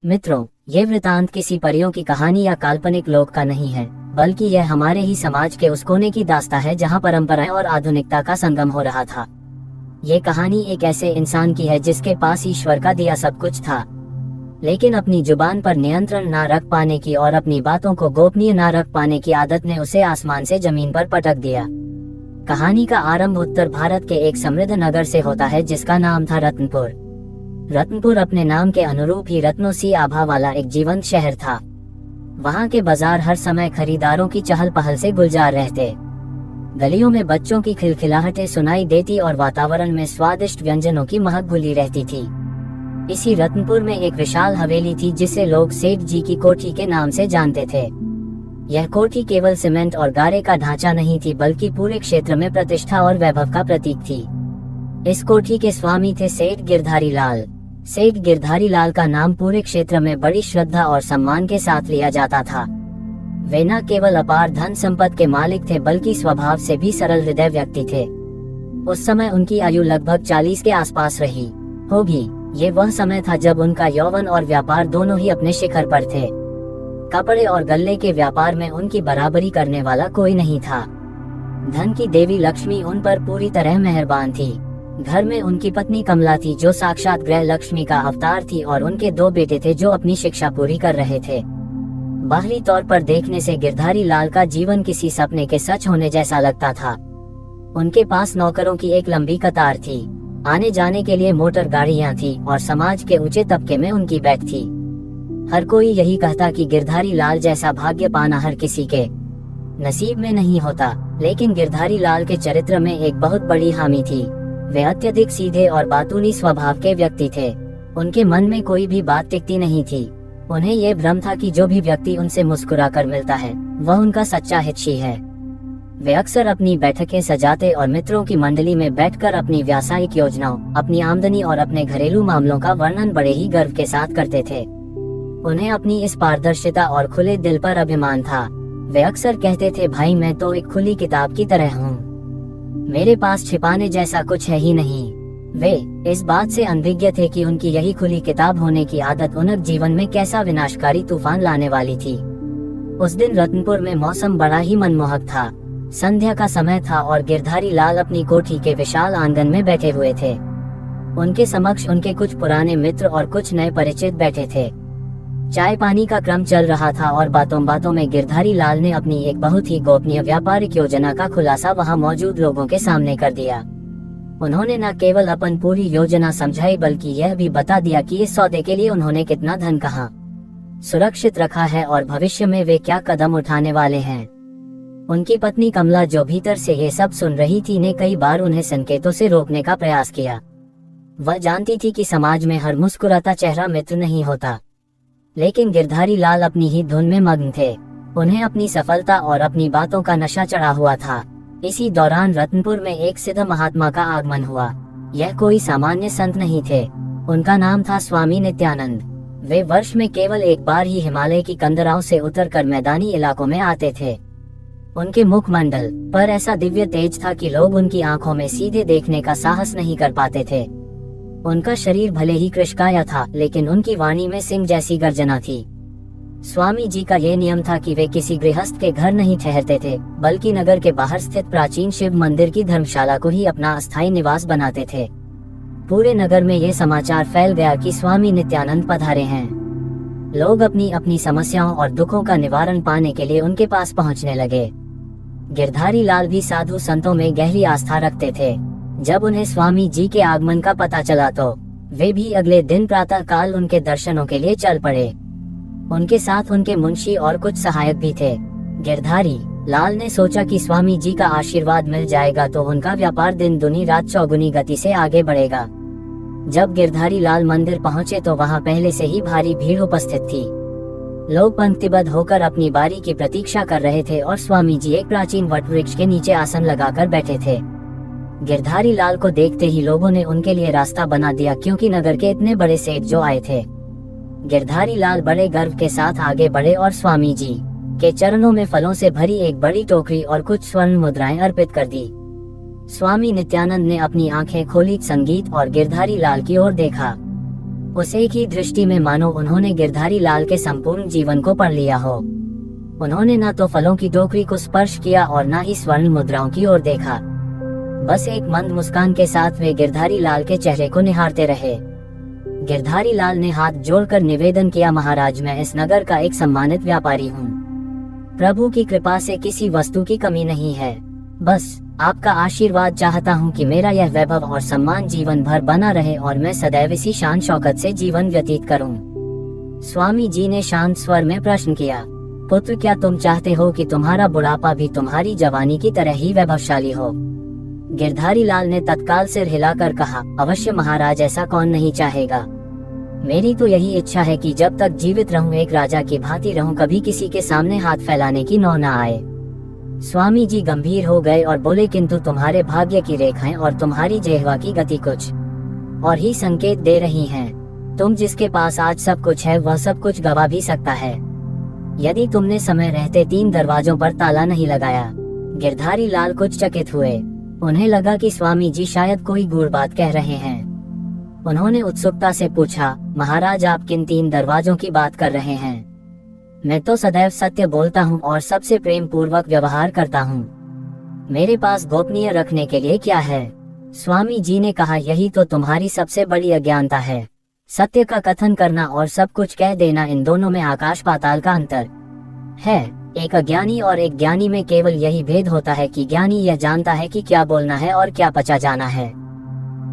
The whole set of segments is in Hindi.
मित्रों, ये वृतांत किसी परियों की कहानी या काल्पनिक लोक का नहीं है, बल्कि यह हमारे ही समाज के उस कोने की दास्तां है जहां परंपराएं और आधुनिकता का संगम हो रहा था। ये कहानी एक ऐसे इंसान की है जिसके पास ईश्वर का दिया सब कुछ था, लेकिन अपनी जुबान पर नियंत्रण ना रख पाने की और अपनी बातों को गोपनीय ना रख पाने की आदत ने उसे आसमान से जमीन पर पटक दिया। कहानी का आरंभ उत्तर भारत के एक समृद्ध नगर से होता है जिसका नाम था रत्नपुर। रत्नपुर अपने नाम के अनुरूप ही रत्नों सी आभा वाला एक जीवंत शहर था। वहाँ के बाजार हर समय खरीदारों की चहल पहल से गुलजार रहते। गलियों में बच्चों की खिलखिलाहटें सुनाई देती और वातावरण में स्वादिष्ट व्यंजनों की महक घुली रहती थी। इसी रत्नपुर में एक विशाल हवेली थी जिसे लोग सेठ जी की कोठी के नाम से जानते थे। यह कोठी केवल सीमेंट और गारे का ढांचा नहीं थी, बल्कि पूरे क्षेत्र में प्रतिष्ठा और वैभव का प्रतीक थी। इस कोठी के स्वामी थे सेठ गिरधारी लाल। सेठ गिरधारी लाल का नाम पूरे क्षेत्र में बड़ी श्रद्धा और सम्मान के साथ लिया जाता था। वे न केवल अपार धन संपत्ति के मालिक थे, बल्कि स्वभाव से भी सरल हृदय व्यक्ति थे। उस समय उनकी आयु लगभग 40 के आसपास रही होगी। ये वह समय था जब उनका यौवन और व्यापार दोनों ही अपने शिखर पर थे। कपड़े और गल्ले के व्यापार में उनकी बराबरी करने वाला कोई नहीं था। धन की देवी लक्ष्मी उन पर पूरी तरह मेहरबान थी। घर में उनकी पत्नी कमला थी जो साक्षात ग्रह लक्ष्मी का अवतार थी, और उनके 2 बेटे थे जो अपनी शिक्षा पूरी कर रहे थे। बाहरी तौर पर देखने से गिरधारी लाल का जीवन किसी सपने के सच होने जैसा लगता था। उनके पास नौकरों की एक लंबी कतार थी, आने जाने के लिए मोटर गाड़ियां थी और समाज के ऊंचे तबके में उनकी बैठ थी। हर कोई यही कहता कि गिरधारी लाल जैसा भाग्य पाना हर किसी के नसीब में नहीं होता, लेकिन गिरधारी लाल के चरित्र में एक बहुत बड़ी खामी थी। वे अत्यधिक सीधे और बातूनी स्वभाव के व्यक्ति थे। उनके मन में कोई भी बात टिकती नहीं थी। उन्हें यह भ्रम था कि जो भी व्यक्ति उनसे मुस्कुराकर मिलता है वह उनका सच्चा हितैषी है। वे अक्सर अपनी बैठकें सजाते और मित्रों की मंडली में बैठकर अपनी व्यावसायिक योजनाओं, अपनी आमदनी और अपने घरेलू मामलों का वर्णन बड़े ही गर्व के साथ करते थे। उन्हें अपनी इस पारदर्शिता और खुले दिल पर अभिमान था। वे अक्सर कहते थे, भाई मैं तो एक खुली किताब की तरह हूँ, मेरे पास छिपाने जैसा कुछ है ही नहीं। वे इस बात से अनभिज्ञ थे कि उनकी यही खुली किताब होने की आदत उनके जीवन में कैसा विनाशकारी तूफान लाने वाली थी। उस दिन रत्नपुर में मौसम बड़ा ही मनमोहक था। संध्या का समय था और गिरधारी लाल अपनी कोठी के विशाल आंगन में बैठे हुए थे। उनके समक्ष उनके कुछ पुराने मित्र और कुछ नए परिचित बैठे थे। चाय पानी का क्रम चल रहा था और बातों बातों में गिरधारी लाल ने अपनी एक बहुत ही गोपनीय व्यापारिक योजना का खुलासा वहां मौजूद लोगों के सामने कर दिया। उन्होंने न केवल अपन पूरी योजना समझाई, बल्कि यह भी बता दिया कि इस सौदे के लिए उन्होंने कितना धन कहाँ सुरक्षित रखा है और भविष्य में वे क्या कदम उठाने वाले हैं। उनकी पत्नी कमला, जो भीतर से ये सब सुन रही थी, ने कई बार उन्हें संकेतों से रोकने का प्रयास किया। वह जानती थी कि समाज में हर मुस्कुराता चेहरा मित्र नहीं होता, लेकिन गिरधारी लाल अपनी ही धुन में मग्न थे। उन्हें अपनी सफलता और अपनी बातों का नशा चढ़ा हुआ था। इसी दौरान रत्नपुर में एक सिद्ध महात्मा का आगमन हुआ। यह कोई सामान्य संत नहीं थे, उनका नाम था स्वामी नित्यानंद। वे वर्ष में केवल एक बार ही हिमालय की कंदराओं से उतरकर मैदानी इलाकों में आते थे। उनके मुखमंडल पर ऐसा दिव्य तेज था कि लोग उनकी आंखों में सीधे देखने का साहस नहीं कर पाते थे। उनका शरीर भले ही कृशकाय था, लेकिन उनकी वाणी में सिंह जैसी गर्जना थी। स्वामी जी का ये नियम था कि वे किसी गृहस्थ के घर नहीं ठहरते थे, बल्कि नगर के बाहर स्थित प्राचीन शिव मंदिर की धर्मशाला को ही अपना अस्थायी निवास बनाते थे। पूरे नगर में ये समाचार फैल गया कि स्वामी नित्यानंद पधारे हैं। लोग अपनी अपनी समस्याओं और दुखों का निवारण पाने के लिए उनके पास पहुंचने लगे। गिरधारी लाल भी साधु संतों में गहरी आस्था रखते थे। जब उन्हें स्वामी जी के आगमन का पता चला तो वे भी अगले दिन प्रातः काल उनके दर्शनों के लिए चल पड़े। उनके साथ उनके मुंशी और कुछ सहायक भी थे। गिरधारी लाल ने सोचा कि स्वामी जी का आशीर्वाद मिल जाएगा तो उनका व्यापार दिन दुनी रात चौगुनी गति से आगे बढ़ेगा। जब गिरधारी लाल मंदिर पहुंचे तो वहां पहले से ही भारी भीड़ उपस्थित थी। लोग पंक्तिबद्ध होकर अपनी बारी की प्रतीक्षा कर रहे थे और स्वामी जी एक प्राचीन वटवृक्ष के नीचे आसन लगाकर बैठे थे। गिरधारी लाल को देखते ही लोगों ने उनके लिए रास्ता बना दिया, क्योंकि नगर के इतने बड़े सेठ जो आए थे। गिरधारी लाल बड़े गर्व के साथ आगे बढ़े और स्वामी जी के चरणों में फलों से भरी एक बड़ी टोकरी और कुछ स्वर्ण मुद्राएं अर्पित कर दी। स्वामी नित्यानंद ने अपनी आंखें खोली, संगीत और गिरधारी लाल की ओर देखा। उस एक ही दृष्टि में मानो उन्होंने गिरधारी लाल के संपूर्ण जीवन को पढ़ लिया हो। उन्होंने न तो फलों की टोकरी को स्पर्श किया और न ही स्वर्ण मुद्राओं की ओर देखा। बस एक मंद मुस्कान के साथ वे गिरधारी लाल के चेहरे को निहारते रहे। गिरधारी लाल ने हाथ जोड़कर निवेदन किया, महाराज, मैं इस नगर का एक सम्मानित व्यापारी हूँ। प्रभु की कृपा से किसी वस्तु की कमी नहीं है। बस आपका आशीर्वाद चाहता हूँ कि मेरा यह वैभव और सम्मान जीवन भर बना रहे और मैं सदैव इसी शान शौकत से जीवन व्यतीत करूँ। स्वामी जी ने शांत स्वर में प्रश्न किया, पुत्र, क्या तुम चाहते हो कि तुम्हारा बुढ़ापा भी तुम्हारी जवानी की तरह ही वैभवशाली हो? गिरधारी लाल ने तत्काल सिर हिलाकर कहा, अवश्य महाराज, ऐसा कौन नहीं चाहेगा। मेरी तो यही इच्छा है कि जब तक जीवित रहूं एक राजा की भांति रहूं, कभी किसी के सामने हाथ फैलाने की नौ न आए। स्वामी जी गंभीर हो गए और बोले, किंतु तुम्हारे भाग्य की रेखाएं और तुम्हारी जिह्वा की गति कुछ और ही संकेत दे रही हैं। तुम जिसके पास आज सब कुछ है वह सब कुछ गवा भी सकता है यदि तुमने समय रहते 3 दरवाजों पर ताला नहीं लगाया। गिरधारी लाल कुछ चकित हुए। उन्हें लगा कि स्वामी जी शायद कोई गूढ़ बात कह रहे हैं। उन्होंने उत्सुकता से पूछा, महाराज, आप किन 3 दरवाजों की बात कर रहे हैं? मैं तो सदैव सत्य बोलता हूँ और सबसे प्रेम पूर्वक व्यवहार करता हूँ। मेरे पास गोपनीय रखने के लिए क्या है? स्वामी जी ने कहा, यही तो तुम्हारी सबसे बड़ी अज्ञानता है। सत्य का कथन करना और सब कुछ कह देना, इन दोनों में आकाश पाताल का अंतर है। एक अज्ञानी और एक ज्ञानी में केवल यही भेद होता है कि ज्ञानी यह जानता है कि क्या बोलना है और क्या पचा जाना है।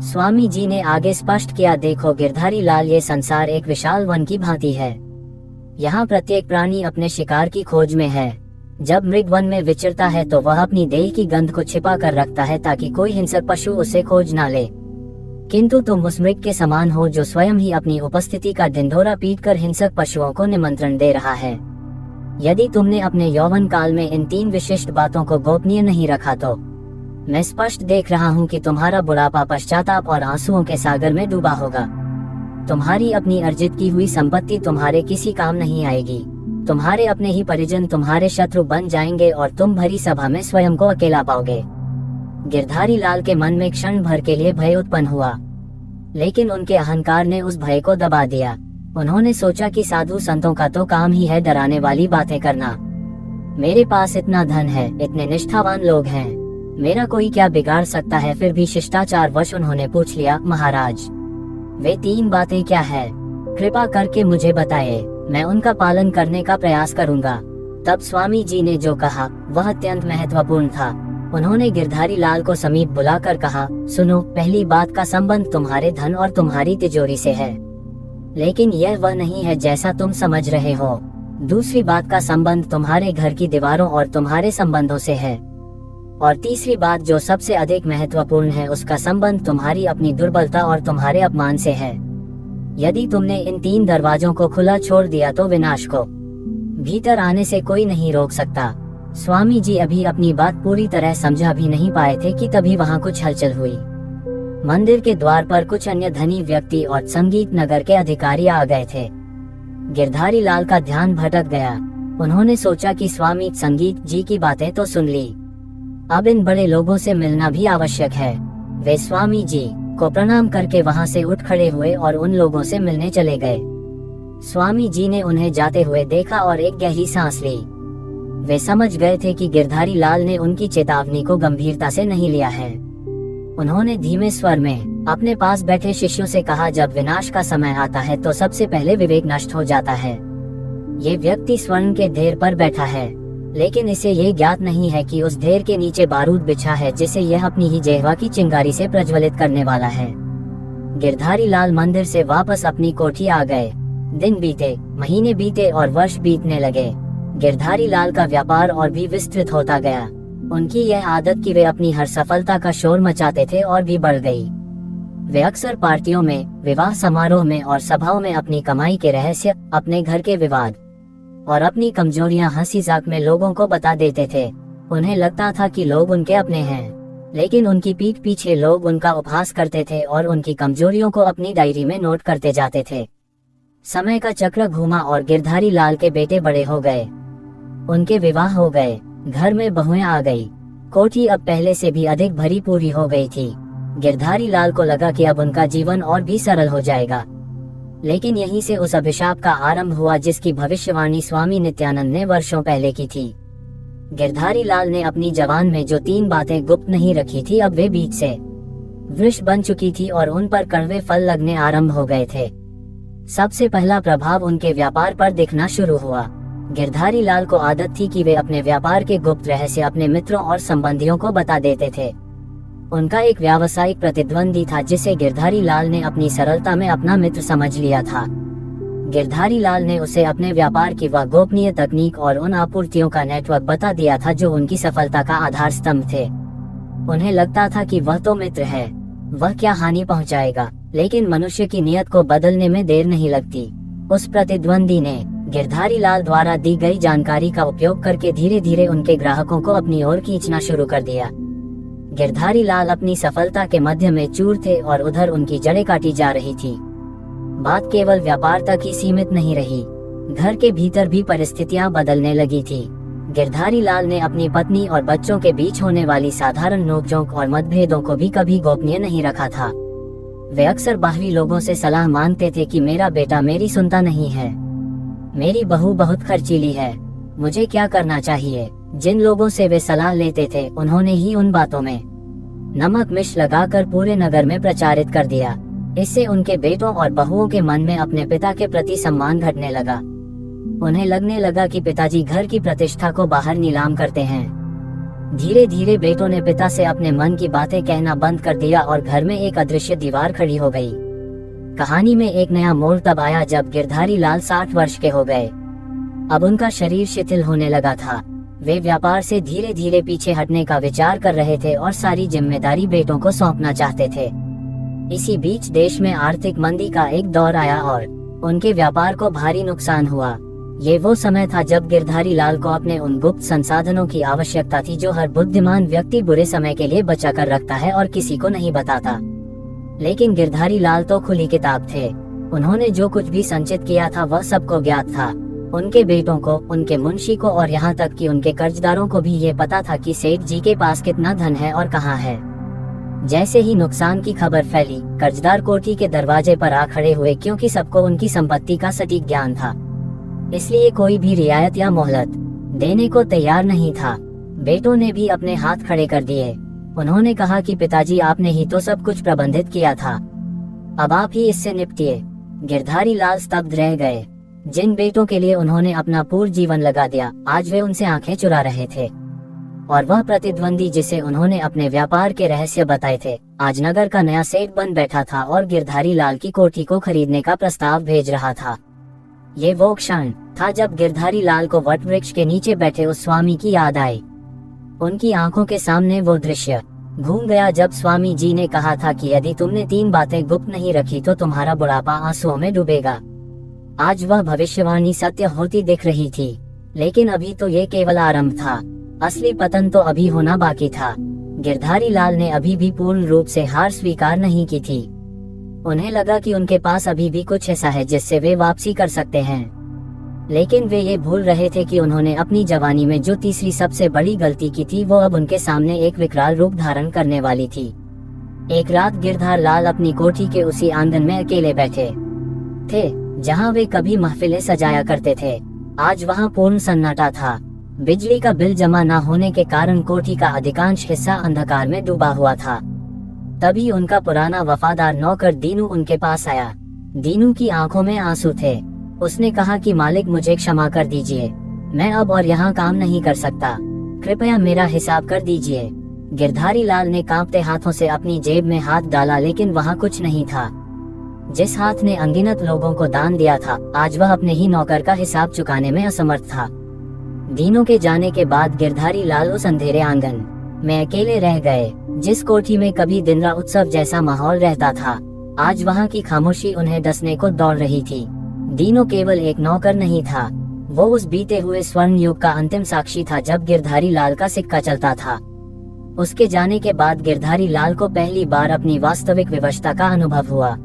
स्वामी जी ने आगे स्पष्ट किया, देखो गिरधारी लाल, ये संसार एक विशाल वन की भांति है। यहाँ प्रत्येक प्राणी अपने शिकार की खोज में है। जब मृग वन में विचरता है तो वह अपनी देह की गंध को छिपा कर रखता है ताकि कोई हिंसक पशु उसे खोज ना ले। किंतु तुम उस मृग के समान हो जो स्वयं ही अपनी उपस्थिति का ढिंढोरा पीटकर हिंसक पशुओं को निमंत्रण दे रहा है। यदि तुमने अपने यौवन काल में इन 3 विशिष्ट बातों को गोपनीय नहीं रखा तो मैं स्पष्ट देख रहा हूँ कि तुम्हारा बुढ़ापा पश्चाताप और आंसुओं के सागर में डूबा होगा। तुम्हारी अपनी अर्जित की हुई संपत्ति तुम्हारे किसी काम नहीं आएगी। तुम्हारे अपने ही परिजन तुम्हारे शत्रु बन जाएंगे और तुम भरी सभा में स्वयं को अकेला पाओगे। गिरधारी लाल के मन में क्षण भर के लिए भय उत्पन्न हुआ, लेकिन उनके अहंकार ने उस भय को दबा दिया। उन्होंने सोचा कि साधु संतों का तो काम ही है डराने वाली बातें करना। मेरे पास इतना धन है, इतने निष्ठावान लोग हैं, मेरा कोई क्या बिगाड़ सकता है? फिर भी शिष्टाचार वश उन्होंने पूछ लिया, महाराज, वे 3 बातें क्या है? कृपा करके मुझे बताए, मैं उनका पालन करने का प्रयास करूंगा। तब स्वामी जी ने जो कहा वह अत्यंत महत्वपूर्ण था। उन्होंने गिरधारी लाल को समीप बुलाकर कहा, सुनो, पहली बात का संबंध तुम्हारे धन और तुम्हारी तिजोरी से है, लेकिन यह वह नहीं है जैसा तुम समझ रहे हो। दूसरी बात का संबंध तुम्हारे घर की दीवारों और तुम्हारे संबंधों से है, और तीसरी बात जो सबसे अधिक महत्वपूर्ण है, उसका संबंध तुम्हारी अपनी दुर्बलता और तुम्हारे अपमान से है। यदि तुमने इन 3 दरवाजों को खुला छोड़ दिया तो विनाश को भीतर आने से कोई नहीं रोक सकता। स्वामी जी अभी अपनी बात पूरी तरह समझा भी नहीं पाए थे कि तभी वहाँ कुछ हलचल हुई। मंदिर के द्वार पर कुछ अन्य धनी व्यक्ति और संगीत नगर के अधिकारी आ गए थे। गिरधारी लाल का ध्यान भटक गया। उन्होंने सोचा कि स्वामी संगीत जी की बातें तो सुन ली, अब इन बड़े लोगों से मिलना भी आवश्यक है। वे स्वामी जी को प्रणाम करके वहां से उठ खड़े हुए और उन लोगों से मिलने चले गए। स्वामी जी ने उन्हें जाते हुए देखा और एक गहरी सांस ली। वे समझ गए थे कि गिरधारी लाल ने उनकी चेतावनी को गंभीरता से नहीं लिया है। उन्होंने धीमे स्वर में अपने पास बैठे शिष्यों से कहा, जब विनाश का समय आता है तो सबसे पहले विवेक नष्ट हो जाता है। ये व्यक्ति स्वर्ण के ढेर पर बैठा है, लेकिन इसे ये ज्ञात नहीं है कि उस ढेर के नीचे बारूद बिछा है जिसे यह अपनी ही जिह्वा की चिंगारी से प्रज्वलित करने वाला है। गिरधारी लाल मंदिर से वापस अपनी कोठी आ गए। दिन बीते, महीने बीते और वर्ष बीतने लगे। गिरधारी लाल का व्यापार और भी विस्तृत होता गया। उनकी यह आदत कि वे अपनी हर सफलता का शोर मचाते थे और भी बढ़ गई। वे अक्सर पार्टियों में, विवाह समारोह में और सभाओं में अपनी कमाई के रहस्य, अपने घर के विवाद और अपनी कमजोरियां हंसी मजाक में लोगों को बता देते थे। उन्हें लगता था कि लोग उनके अपने हैं, लेकिन उनकी पीठ पीछे लोग उनका उपहास करते थे और उनकी कमजोरियों को अपनी डायरी में नोट करते जाते थे। समय का चक्र घूमा और गिरधारी लाल के बेटे बड़े हो गए। उनके विवाह हो गए, घर में बहुएं आ गई। कोठी अब पहले से भी अधिक भरी पूरी हो गई थी। गिरधारी लाल को लगा कि अब उनका जीवन और भी सरल हो जाएगा। लेकिन यहीं से उस अभिशाप का आरंभ हुआ जिसकी भविष्यवाणी स्वामी नित्यानंद ने वर्षों पहले की थी। गिरधारी लाल ने अपनी जवान में जो 3 बातें गुप्त नहीं रखी थी, अब वे बीज से वृक्ष बन चुकी थी और उन पर कड़वे फल लगने आरंभ हो गए थे। सबसे पहला प्रभाव उनके व्यापार पर दिखना शुरू हुआ। गिरधारी लाल को आदत थी कि वे अपने व्यापार के गुप्त रहस्य अपने मित्रों और संबंधियों को बता देते थे। उनका एक व्यावसायिक प्रतिद्वंदी था जिसे गिरधारी लाल ने अपनी सरलता में अपना मित्र समझ लिया था। गिरधारी लाल ने उसे अपने व्यापार की वह गोपनीय तकनीक और उन आपूर्तियों का नेटवर्क बता दिया था जो उनकी सफलता का आधार स्तंभ थे। उन्हें लगता था कि वह तो मित्र है, वह क्या हानि पहुंचाएगा, लेकिन मनुष्य की नियत को बदलने में देर नहीं लगती। उस प्रतिद्वंदी ने गिरधारी लाल द्वारा दी गई जानकारी का उपयोग करके धीरे धीरे उनके ग्राहकों को अपनी ओर खींचना शुरू कर दिया। गिरधारी लाल अपनी सफलता के मध्य में चूर थे और उधर उनकी जड़ें काटी जा रही थी। बात केवल व्यापार तक ही सीमित नहीं रही, घर के भीतर भी परिस्थितियां बदलने लगी थी। गिरधारी लाल ने अपनी पत्नी और बच्चों के बीच होने वाली साधारण नोकझोंक और मतभेदों को भी कभी गोपनीय नहीं रखा था। वे अक्सर बाहरी लोगों से सलाह मांगते थे कि मेरा बेटा मेरी सुनता नहीं है, मेरी बहू बहुत खर्चीली है, मुझे क्या करना चाहिए। जिन लोगों से वे सलाह लेते थे उन्होंने ही उन बातों में नमक मिर्च लगाकर पूरे नगर में प्रचारित कर दिया। इससे उनके बेटों और बहुओं के मन में अपने पिता के प्रति सम्मान घटने लगा। उन्हें लगने लगा कि पिताजी घर की प्रतिष्ठा को बाहर नीलाम करते हैं। धीरे धीरे बेटों ने पिता से अपने मन की बातें कहना बंद कर दिया और घर में एक अदृश्य दीवार खड़ी हो गई। कहानी में एक नया मोड़ तब आया जब गिरधारी लाल 60 वर्ष के हो गए। अब उनका शरीर शिथिल होने लगा था। वे व्यापार से धीरे धीरे पीछे हटने का विचार कर रहे थे और सारी जिम्मेदारी बेटों को सौंपना चाहते थे। इसी बीच देश में आर्थिक मंदी का एक दौर आया और उनके व्यापार को भारी नुकसान हुआ। ये वो समय था जब गिरधारी लाल को अपने उन गुप्त संसाधनों की आवश्यकता थी जो हर बुद्धिमान व्यक्ति बुरे समय के लिए बचा कर रखता है और किसी को नहीं बताता। लेकिन गिरधारी लाल तो खुली किताब थे। उन्होंने जो कुछ भी संचित किया था वह सबको ज्ञात था। उनके बेटों को, उनके मुंशी को और यहाँ तक कि उनके कर्जदारों को भी ये पता था कि सेठ जी के पास कितना धन है और कहाँ है। जैसे ही नुकसान की खबर फैली, कर्जदार कोठी के दरवाजे पर आ खड़े हुए क्योंकि सबको उनकी संपत्ति का सटीक ज्ञान था। इसलिए कोई भी रियायत या मोहलत देने को तैयार नहीं था। बेटों ने भी अपने हाथ खड़े कर दिए। उन्होंने कहा कि पिताजी आपने ही तो सब कुछ प्रबंधित किया था, अब आप ही इससे निपटिए। गिरधारी लाल स्तब्ध रह गए। जिन बेटों के लिए उन्होंने अपना पूर्ण जीवन लगा दिया, आज वे उनसे आंखें चुरा रहे थे। और वह प्रतिद्वंदी जिसे उन्होंने अपने व्यापार के रहस्य बताए थे, आज नगर का नया सेठ बन बैठा था और गिरधारी लाल की कोठी को खरीदने का प्रस्ताव भेज रहा था। ये वो क्षण था जब गिरधारी लाल को वट वृक्ष के नीचे बैठे उस स्वामी की याद आई। उनकी आंखों के सामने वो दृश्य घूम गया जब स्वामी जी ने कहा था कि यदि तुमने 3 बातें गुप्त नहीं रखी तो तुम्हारा बुढ़ापा आंसुओं में डूबेगा। आज वह भविष्यवाणी सत्य होती दिख रही थी, लेकिन अभी तो ये केवल आरंभ था। असली पतन तो अभी होना बाकी था। गिरधारी लाल ने अभी भी पूर्ण रूप से हार स्वीकार नहीं की थी। उन्हें लगा कि उनके पास अभी भी कुछ ऐसा है जिससे वे वापसी कर सकते हैं, लेकिन वे ये भूल रहे थे कि उन्होंने अपनी जवानी में जो तीसरी सबसे बड़ी गलती की थी वो अब उनके सामने एक विकराल रूप धारण करने वाली थी। एक रात गिरधार लाल अपनी कोठी के उसी आंगन में अकेले बैठे थे जहां वे कभी महफिलें सजाया करते थे। आज वहां पूर्ण सन्नाटा था। बिजली का बिल जमा न होने के कारण कोठी का अधिकांश हिस्सा अंधकार में डूबा हुआ था। तभी उनका पुराना वफादार नौकर दीनू उनके पास आया। दीनू की आंखों में आंसू थे। उसने कहा कि मालिक मुझे क्षमा कर दीजिए, मैं अब और यहाँ काम नहीं कर सकता, कृपया मेरा हिसाब कर दीजिए। गिरधारी लाल ने कांपते हाथों से अपनी जेब में हाथ डाला, लेकिन वहाँ कुछ नहीं था। जिस हाथ ने अनगिनत लोगों को दान दिया था, आज वह अपने ही नौकर का हिसाब चुकाने में असमर्थ था। दीनों के जाने के बाद गिरधारी लाल उस अंधेरे आंगन में अकेले रह गए। जिस कोठी में कभी दिन रात उत्सव जैसा माहौल रहता था, आज वहाँ की खामोशी उन्हें डसने को दौड़ रही थी। दीनू केवल एक नौकर नहीं था, वो उस बीते हुए स्वर्ण युग का अंतिम साक्षी था जब गिरधारी लाल का सिक्का चलता था। उसके जाने के बाद गिरधारी लाल को पहली बार अपनी वास्तविक विवशता का अनुभव हुआ।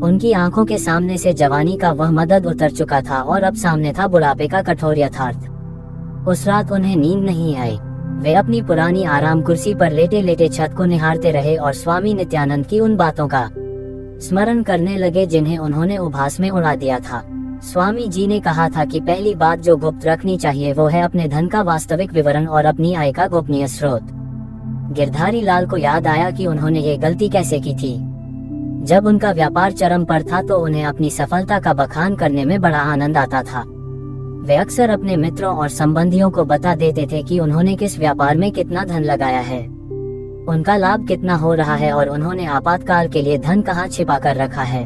उनकी आंखों के सामने से जवानी का वह मदद उतर चुका था और अब सामने था बुढ़ापे का कठोर यथार्थ। उस रात उन्हें नींद नहीं आई। वे अपनी पुरानी आराम कुर्सी पर लेटे लेटे छत को निहारते रहे और स्वामी नित्यानंद की उन बातों का स्मरण करने लगे जिन्हें उन्होंने उभास में उड़ा दिया था। स्वामी जी ने कहा था कि पहली बात जो गुप्त रखनी चाहिए वो है अपने धन का वास्तविक विवरण और अपनी आय का गोपनीय स्रोत। गिरधारी लाल को याद आया कि उन्होंने ये गलती कैसे की थी। जब उनका व्यापार चरम पर था तो उन्हें अपनी सफलता का बखान करने में बड़ा आनंद आता था। वे अक्सर अपने मित्रों और संबंधियों को बता देते थे कि उन्होंने किस व्यापार में कितना धन लगाया है, उनका लाभ कितना हो रहा है और उन्होंने आपातकाल के लिए धन कहाँ छिपा कर रखा है।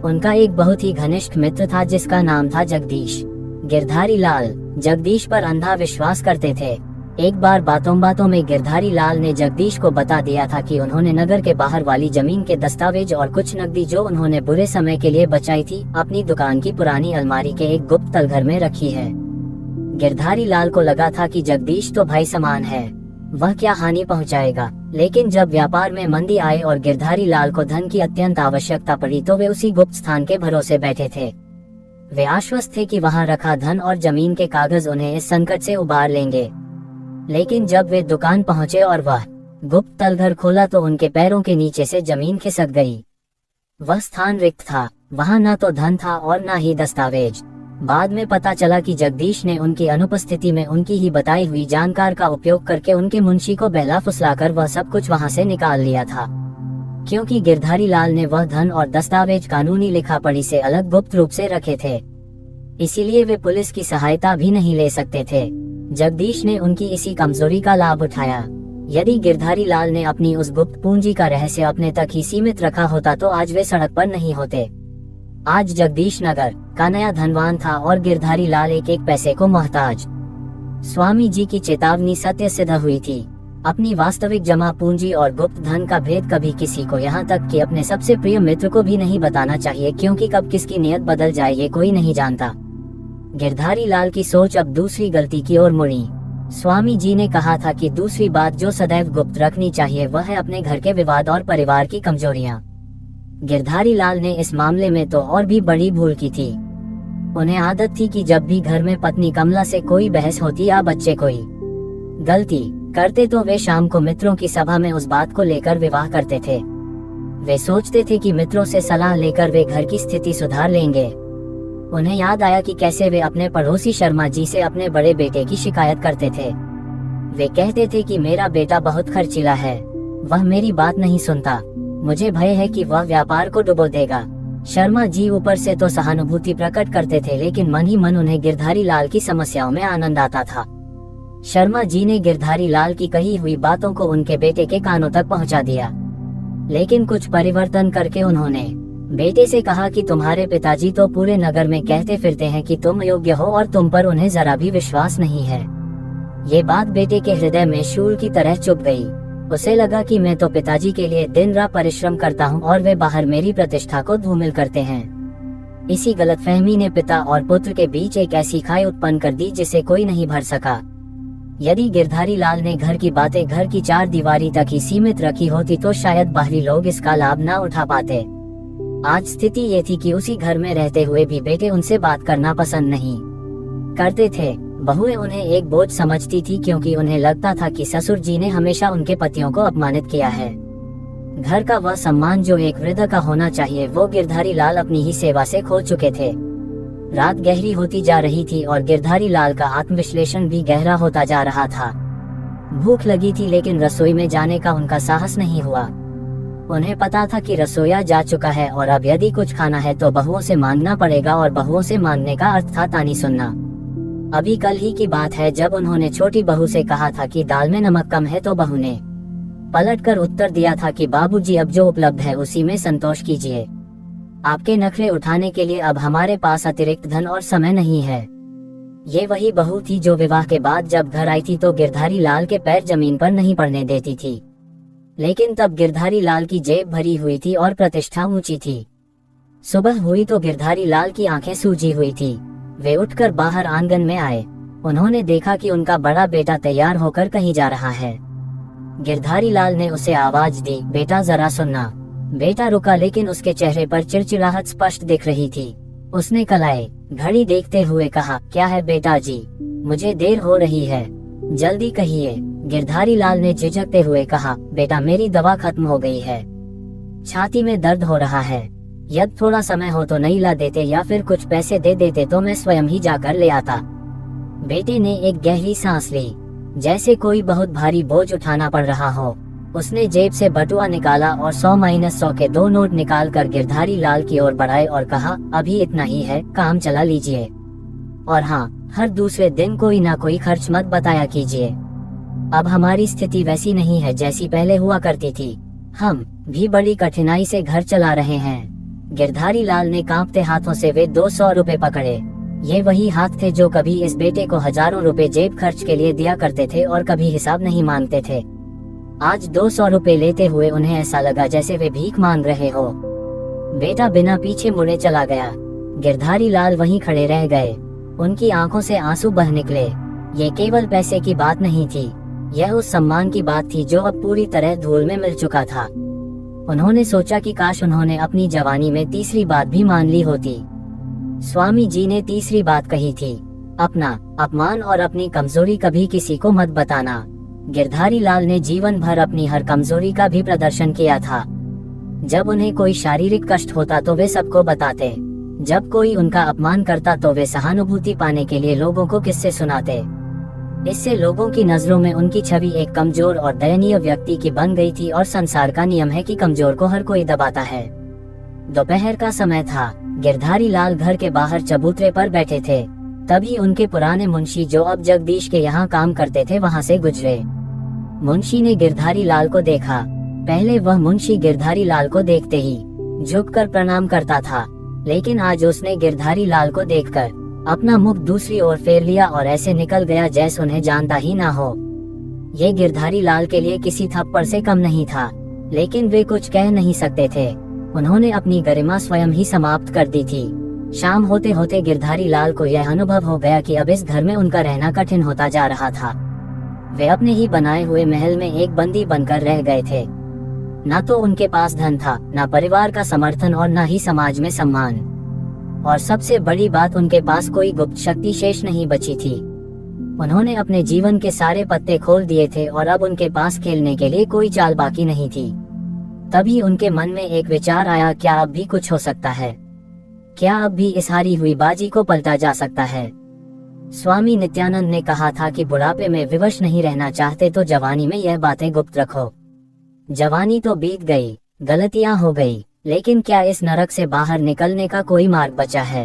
उनका एक बहुत ही घनिष्ठ मित्र था जिसका नाम था जगदीश। गिरधारी लाल जगदीश पर अंधा विश्वास करते थे। एक बार बातों बातों में गिरधारी लाल ने जगदीश को बता दिया था कि उन्होंने नगर के बाहर वाली जमीन के दस्तावेज और कुछ नकदी जो उन्होंने बुरे समय के लिए बचाई थी अपनी दुकान की पुरानी अलमारी के एक गुप्त तलघर में रखी है। गिरधारी लाल को लगा था कि जगदीश तो भाई समान है, वह क्या हानि पहुंचाएगा। लेकिन जब व्यापार में मंदी आई और गिरधारी लाल को धन की अत्यंत आवश्यकता पड़ी तो वे उसी गुप्त स्थान के भरोसे बैठे थे। वे आश्वस्त थे कि वहां रखा धन और जमीन के कागज उन्हें इस संकट से उबार लेंगे। लेकिन जब वे दुकान पहुंचे और वह गुप्त तलघर खोला तो उनके पैरों के नीचे से जमीन खिसक गई। वह स्थान रिक्त था, वहां न तो धन था और न ही दस्तावेज। बाद में पता चला कि जगदीश ने उनकी अनुपस्थिति में उनकी ही बताई हुई जानकार का उपयोग करके उनके मुंशी को बहला फुसलाकर वह सब कुछ वहां से निकाल लिया था। क्योंकि गिरधारी लाल ने वह धन और दस्तावेज कानूनी लिखा पढ़ी से अलग गुप्त रूप से रखे थे, इसीलिए वे पुलिस की सहायता भी नहीं ले सकते थे। जगदीश ने उनकी इसी कमजोरी का लाभ उठाया। यदि गिरधारी लाल ने अपनी उस गुप्त पूंजी का रहस्य अपने तक ही सीमित रखा होता तो आज वे सड़क पर नहीं होते। आज जगदीश नगर का नया धनवान था और गिरधारी लाल एक एक पैसे को मोहताज। स्वामी जी की चेतावनी सत्य सिद्ध हुई थी। अपनी वास्तविक जमा पूंजी और गुप्त धन का भेद कभी किसी को, यहाँ तक कि अपने सबसे प्रिय मित्र को भी नहीं बताना चाहिए, क्योंकि कब किसकी नियत बदल जाए ये कोई नहीं जानता। गिरधारी लाल की सोच अब दूसरी गलती की ओर मुड़ी। स्वामी जी ने कहा था कि दूसरी बात जो सदैव गुप्त रखनी चाहिए वह है अपने घर के विवाद और परिवार की कमजोरियां। गिरधारी लाल ने इस मामले में तो और भी बड़ी भूल की थी। उन्हें आदत थी कि जब भी घर में पत्नी कमला से कोई बहस होती या बच्चे कोई गलती करते तो वे शाम को मित्रों की सभा में उस बात को लेकर विवाह करते थे। वे सोचते थे कि मित्रों से सलाह लेकर वे घर की स्थिति सुधार लेंगे। उन्हें याद आया कि कैसे वे अपने पड़ोसी शर्मा जी से अपने बड़े बेटे की शिकायत करते थे। वे कहते थे कि मेरा बेटा बहुत खर्चीला है, वह मेरी बात नहीं सुनता, मुझे भय है कि वह व्यापार को डुबो देगा। शर्मा जी ऊपर से तो सहानुभूति प्रकट करते थे, लेकिन मन ही मन उन्हें गिरधारी लाल की समस्याओं में आनंद आता था। शर्मा जी ने गिरधारी लाल की कही हुई बातों को उनके बेटे के कानों तक पहुंचा दिया, लेकिन कुछ परिवर्तन करके उन्होंने बेटे से कहा कि तुम्हारे पिताजी तो पूरे नगर में कहते फिरते हैं कि तुम योग्य हो और तुम पर उन्हें जरा भी विश्वास नहीं है। ये बात बेटे के हृदय में शूल की तरह चुभ गई। उसे लगा कि मैं तो पिताजी के लिए दिन रात परिश्रम करता हूँ और वे बाहर मेरी प्रतिष्ठा को धूमिल करते हैं। इसी गलतफहमी ने पिता और पुत्र के बीच एक ऐसी खाई उत्पन्न कर दी जिसे कोई नहीं भर सका। यदि गिरधारी लाल ने घर की बातें घर की चार दीवारी तक ही सीमित रखी होती तो शायद बाहरी लोग इसका लाभ न उठा पाते। आज स्थिति ये थी कि उसी घर में रहते हुए भी बेटे उनसे बात करना पसंद नहीं करते थे। बहुएं उन्हें एक बोझ समझती थी, क्योंकि उन्हें लगता था कि ससुर जी ने हमेशा उनके पतियों को अपमानित किया है। घर का वह सम्मान जो एक वृद्ध का होना चाहिए वो गिरधारी लाल अपनी ही सेवा से खो चुके थे। रात गहरी होती जा रही थी और गिरधारी लाल का आत्मविश्लेषण भी गहरा होता जा रहा था। भूख लगी थी, लेकिन रसोई में जाने का उनका साहस नहीं हुआ। उन्हें पता था कि रसोईया जा चुका है और अब यदि कुछ खाना है तो बहुओं से मांगना पड़ेगा, और बहुओं से मांगने का अर्थ था तानी सुनना। अभी कल ही की बात है जब उन्होंने छोटी बहू से कहा था कि दाल में नमक कम है, तो बहू ने पलटकर उत्तर दिया था कि बाबूजी अब जो उपलब्ध है उसी में संतोष कीजिए। आपके नखरे उठाने के लिए अब हमारे पास अतिरिक्त धन और समय नहीं है। ये वही बहू थी जो विवाह के बाद जब घर आई थी तो गिरधारी लाल के पैर जमीन पर नहीं पड़ने देती थी, लेकिन तब गिरधारी लाल की जेब भरी हुई थी और प्रतिष्ठा ऊंची थी। सुबह हुई तो गिरधारी लाल की आंखें सूजी हुई थी। वे उठकर बाहर आंगन में आए। उन्होंने देखा कि उनका बड़ा बेटा तैयार होकर कहीं जा रहा है। गिरधारी लाल ने उसे आवाज दी, बेटा जरा सुनना। बेटा रुका, लेकिन उसके चेहरे पर चिड़चिड़ाहट स्पष्ट दिख रही थी। उसने कलाई घड़ी देखते हुए कहा, क्या है बेटा जी, मुझे देर हो रही है, जल्दी कहिए। गिरधारी लाल ने झिझकते हुए कहा, बेटा मेरी दवा खत्म हो गई है। छाती में दर्द हो रहा है। यदि थोड़ा समय हो तो नहीं ला देते या फिर कुछ पैसे दे देते तो मैं स्वयं ही जाकर ले आता। बेटे ने एक गहरी सांस ली, जैसे कोई बहुत भारी बोझ उठाना पड़ रहा हो। उसने जेब से बटुआ निकाला और 100-100 के 2 नोट निकाल कर गिरधारी लाल की ओर बढ़ाए और कहा, अभी इतना ही है, काम चला लीजिए। और हाँ, हर दूसरे दिन कोई ना कोई खर्च मत बताया कीजिए। अब हमारी स्थिति वैसी नहीं है जैसी पहले हुआ करती थी। हम भी बड़ी कठिनाई से घर चला रहे हैं। गिरधारी लाल ने कांपते हाथों से वे 200 रुपए पकड़े। ये वही हाथ थे जो कभी इस बेटे को हजारों रुपए जेब खर्च के लिए दिया करते थे और कभी हिसाब नहीं मांगते थे। आज 200 रुपए लेते हुए उन्हें ऐसा लगा जैसे वे भीख मांग रहे हो। बेटा बिना पीछे मुड़े चला गया। गिरधारी लाल वहीं खड़े रह गए। उनकी आंखों से आंसू बह निकले। ये केवल पैसे की बात नहीं थी, यह उस सम्मान की बात थी जो अब पूरी तरह धूल में मिल चुका था। उन्होंने सोचा कि काश उन्होंने अपनी जवानी में तीसरी बात भी मान ली होती। स्वामी जी ने तीसरी बात कही थी, अपना अपमान और अपनी कमजोरी कभी किसी को मत बताना। गिरधारी लाल ने जीवन भर अपनी हर कमजोरी का भी प्रदर्शन किया था। जब उन्हें कोई शारीरिक कष्ट होता तो वे सबको बताते, जब कोई उनका अपमान करता तो वे सहानुभूति पाने के लिए लोगों को किस्से सुनाते। इससे लोगों की नजरों में उनकी छवि एक कमजोर और दयनीय व्यक्ति की बन गई थी और संसार का नियम है कि कमजोर को हर कोई दबाता है। दोपहर का समय था। गिरधारी लाल घर के बाहर चबूतरे पर बैठे थे। तभी उनके पुराने मुंशी जो अब जगदीश के यहाँ काम करते थे वहाँ से गुजरे। मुंशी ने गिरधारी लाल को देखा। पहले वह मुंशी गिरधारी लाल को देखते ही झुककर प्रणाम करता था, लेकिन आज उसने गिरधारी लाल को देखकर अपना मुख दूसरी ओर फेर लिया और ऐसे निकल गया जैसे उन्हें जानता ही ना हो। ये गिरधारी लाल के लिए किसी थप्पड़ से कम नहीं था, लेकिन वे कुछ कह नहीं सकते थे। उन्होंने अपनी गरिमा स्वयं ही समाप्त कर दी थी। शाम होते होते गिरधारी लाल को यह अनुभव हो गया कि अब इस घर में उनका रहना कठिन होता जा रहा था। वे अपने ही बनाए हुए महल में एक बंदी बनकर रह गए थे। न तो उनके पास धन था, न परिवार का समर्थन और न ही समाज में सम्मान। और सबसे बड़ी बात, उनके पास कोई गुप्त शक्ति शेष नहीं बची थी। उन्होंने अपने जीवन के सारे पत्ते खोल दिए थे और अब उनके पास खेलने के लिए कोई चाल बाकी नहीं थी। तभी उनके मन में एक विचार आया, क्या अब भी कुछ हो सकता है? क्या अब भी इस हारी हुई बाजी को पलटा जा सकता है? स्वामी नित्यानंद ने कहा था कि बुढ़ापे में विवश नहीं रहना चाहते तो जवानी में यह बातें गुप्त रखो। जवानी तो बीत गई, गलतियां हो गई, लेकिन क्या इस नरक से बाहर निकलने का कोई मार्ग बचा है,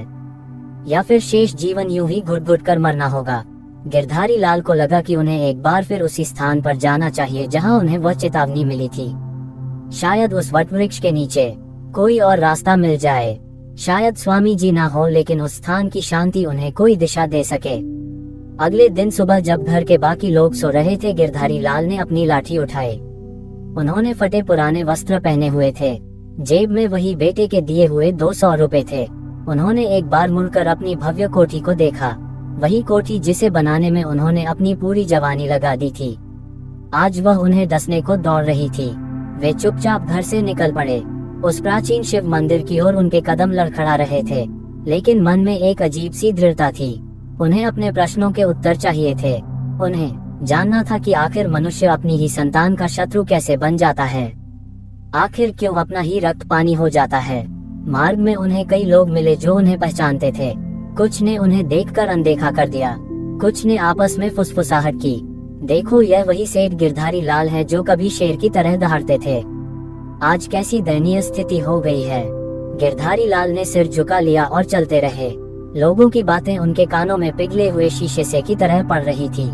या फिर शेष जीवन यूं ही घुट घुट कर मरना होगा? गिरधारी लाल को लगा कि उन्हें एक बार फिर उसी स्थान पर जाना चाहिए जहां उन्हें वह चेतावनी मिली थी। शायद उस वटवृक्ष के नीचे कोई और रास्ता मिल जाए। शायद स्वामी जी ना हो, लेकिन उस स्थान की शांति उन्हें कोई दिशा दे सके। अगले दिन सुबह जब घर के बाकी लोग सो रहे थे, गिरधारी लाल ने अपनी लाठी उठाई। उन्होंने फटे पुराने वस्त्र पहने हुए थे। जेब में वही बेटे के दिए हुए 200 रुपए थे। उन्होंने एक बार मुड़कर अपनी भव्य कोठी को देखा, वही कोठी जिसे बनाने में उन्होंने अपनी पूरी जवानी लगा दी थी। आज वह उन्हें डसने को दौड़ रही थी। वे चुपचाप घर से निकल पड़े। उस प्राचीन शिव मंदिर की ओर उनके कदम लड़खड़ा रहे थे, लेकिन मन में एक अजीब सी दृढ़ता थी। उन्हें अपने प्रश्नों के उत्तर चाहिए थे। उन्हें जानना था कि आखिर मनुष्य अपनी ही संतान का शत्रु कैसे बन जाता है। आखिर क्यों अपना ही रक्त पानी हो जाता है। मार्ग में उन्हें कई लोग मिले जो उन्हें पहचानते थे। कुछ ने उन्हें देखकर अनदेखा कर दिया, कुछ ने आपस में फुसफुसाहट की, देखो यह वही सेठ गिरधारी लाल है जो कभी शेर की तरह दहाड़ते थे। आज कैसी दयनीय स्थिति हो गई है। गिरधारी लाल ने सिर झुका लिया और चलते रहे। लोगों की बातें उनके कानों में पिघले हुए शीशे से की तरह पड़ रही थी।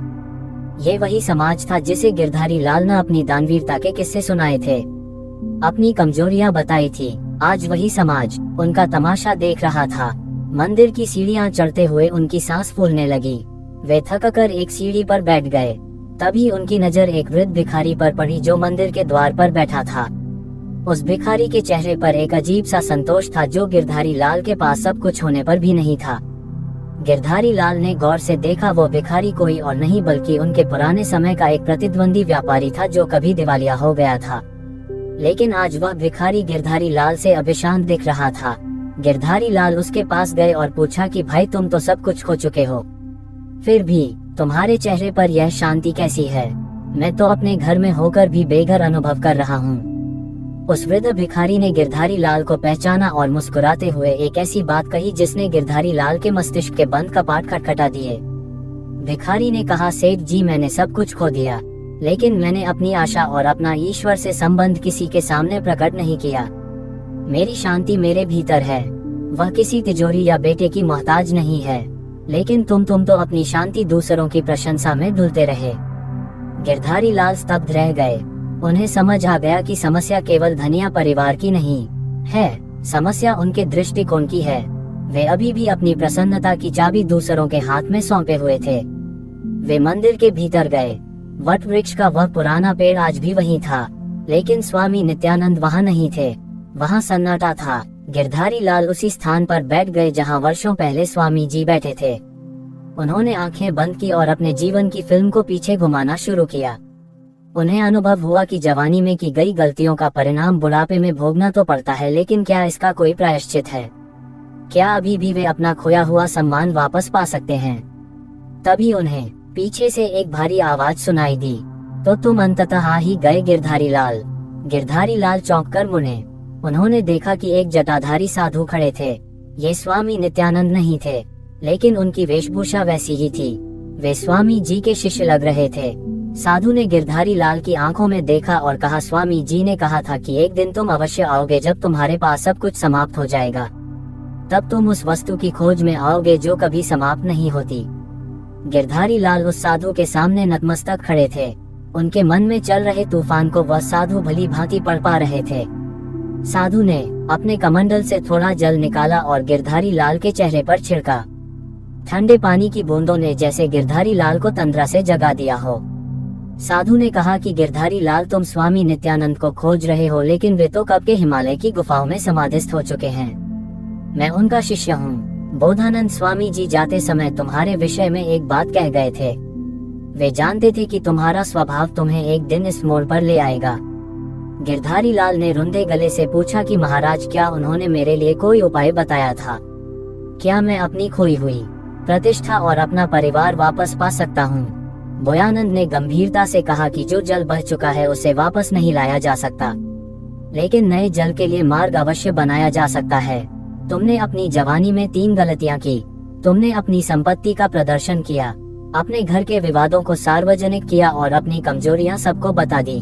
ये वही समाज था जिसे गिरधारी लाल ने अपनी दानवीरता के किस्से सुनाए थे, अपनी कमजोरियां बताई थी। आज वही समाज उनका तमाशा देख रहा था। मंदिर की सीढ़ियां चढ़ते हुए उनकी सांस फूलने लगी। वे थककर एक सीढ़ी पर बैठ गए। तभी उनकी नजर एक वृद्ध भिखारी पर पड़ी जो मंदिर के द्वार पर बैठा था। उस भिखारी के चेहरे पर एक अजीब सा संतोष था जो गिरधारी लाल के पास सब कुछ होने पर भी नहीं था। गिरधारी लाल ने गौर से देखा, वो भिखारी कोई और नहीं बल्कि उनके पुराने समय का एक प्रतिद्वंदी व्यापारी था जो कभी दिवालिया हो गया था। लेकिन आज वह भिखारी गिरधारी लाल से अभिशांत दिख रहा था। गिरधारी लाल उसके पास गए और पूछा कि भाई तुम तो सब कुछ खो चुके हो, फिर भी तुम्हारे चेहरे पर यह शांति कैसी है? मैं तो अपने घर में होकर भी बेघर अनुभव कर रहा हूँ। उस वृद्ध भिखारी ने गिरधारी लाल को पहचाना और मुस्कुराते हुए एक ऐसी बात कही जिसने गिरधारी लाल के मस्तिष्क के बंद कपाट खटखटा दिए। भिखारी ने कहा, सेठ जी, मैंने सब कुछ खो दिया, लेकिन मैंने अपनी आशा और अपना ईश्वर से संबंध किसी के सामने प्रकट नहीं किया। मेरी शांति मेरे भीतर है, वह किसी तिजोरी या बेटे की मोहताज नहीं है। लेकिन तुम तो अपनी शांति दूसरों की प्रशंसा में ढुलते रहे। गिरधारी लाल स्तब्ध रह गए। उन्हें समझ आ गया कि समस्या केवल धनिया परिवार की नहीं है, समस्या उनके दृष्टिकोण की है। वे अभी भी अपनी प्रसन्नता की चाबी दूसरों के हाथ में सौंपे हुए थे। वे मंदिर के भीतर गए। वट वृक्ष का वह पुराना पेड़ आज भी वहीं था, लेकिन स्वामी नित्यानंद वहाँ नहीं थे। वहाँ सन्नाटा था। गिरधारी लाल उसी स्थान पर बैठ गए जहाँ वर्षों पहले स्वामी जी बैठे थे। उन्होंने आंखें बंद की और अपने जीवन की फिल्म को पीछे घुमाना शुरू किया। उन्हें अनुभव हुआ कि जवानी में की गई गलतियों का परिणाम बुढ़ापे में भोगना तो पड़ता है, लेकिन क्या इसका कोई प्रायश्चित है? क्या अभी भी वे अपना खोया हुआ सम्मान वापस पा सकते हैं? तभी उन्हें पीछे से एक भारी आवाज सुनाई दी, तो तुम अंततः आ ही गए गिरधारी लाल। गिरधारी लाल चौंक कर मुड़े। उन्होंने देखा कि एक जटाधारी साधु खड़े थे। ये स्वामी नित्यानंद नहीं थे, लेकिन उनकी वेशभूषा वैसी ही थी। वे स्वामी जी के शिष्य लग रहे थे। साधु ने गिरधारी लाल की आंखों में देखा और कहा, स्वामी जी ने कहा था कि एक दिन तुम अवश्य आओगे जब तुम्हारे पास सब कुछ समाप्त हो जाएगा। तब तुम उस वस्तु की खोज में आओगे जो कभी समाप्त नहीं होती। गिरधारी लाल उस साधु के सामने नतमस्तक खड़े थे। उनके मन में चल रहे तूफान को वह साधु भली भांति पढ़ पा रहे थे। साधु ने अपने कमंडल से थोड़ा जल निकाला और गिरधारी लाल के चेहरे पर छिड़का। ठंडे पानी की बूंदों ने जैसे गिरधारी लाल को तंद्रा से जगा दिया हो। साधु ने कहा कि गिरधारी लाल, तुम स्वामी नित्यानंद को खोज रहे हो, लेकिन वे तो कब के हिमालय की गुफाओं में समाधिस्थ हो चुके हैं। मैं उनका शिष्य हूँ। बोधानंद स्वामी जी जाते समय तुम्हारे विषय में एक बात कह गए थे। वे जानते थे कि तुम्हारा स्वभाव तुम्हें एक दिन इस मोड़ पर ले आएगा। गिरधारी लाल ने रुंधे गले से पूछा कि महाराज, क्या उन्होंने मेरे लिए कोई उपाय बताया था? क्या मैं अपनी खोई हुई प्रतिष्ठा और अपना परिवार वापस पा सकता हूँ? बोयानंद ने गंभीरता से कहा कि जो जल बह चुका है उसे वापस नहीं लाया जा सकता, लेकिन नए जल के लिए मार्ग अवश्य बनाया जा सकता है। तुमने अपनी जवानी में 3 गलतियां की। तुमने अपनी संपत्ति का प्रदर्शन किया, अपने घर के विवादों को सार्वजनिक किया और अपनी कमजोरियां सबको बता दी।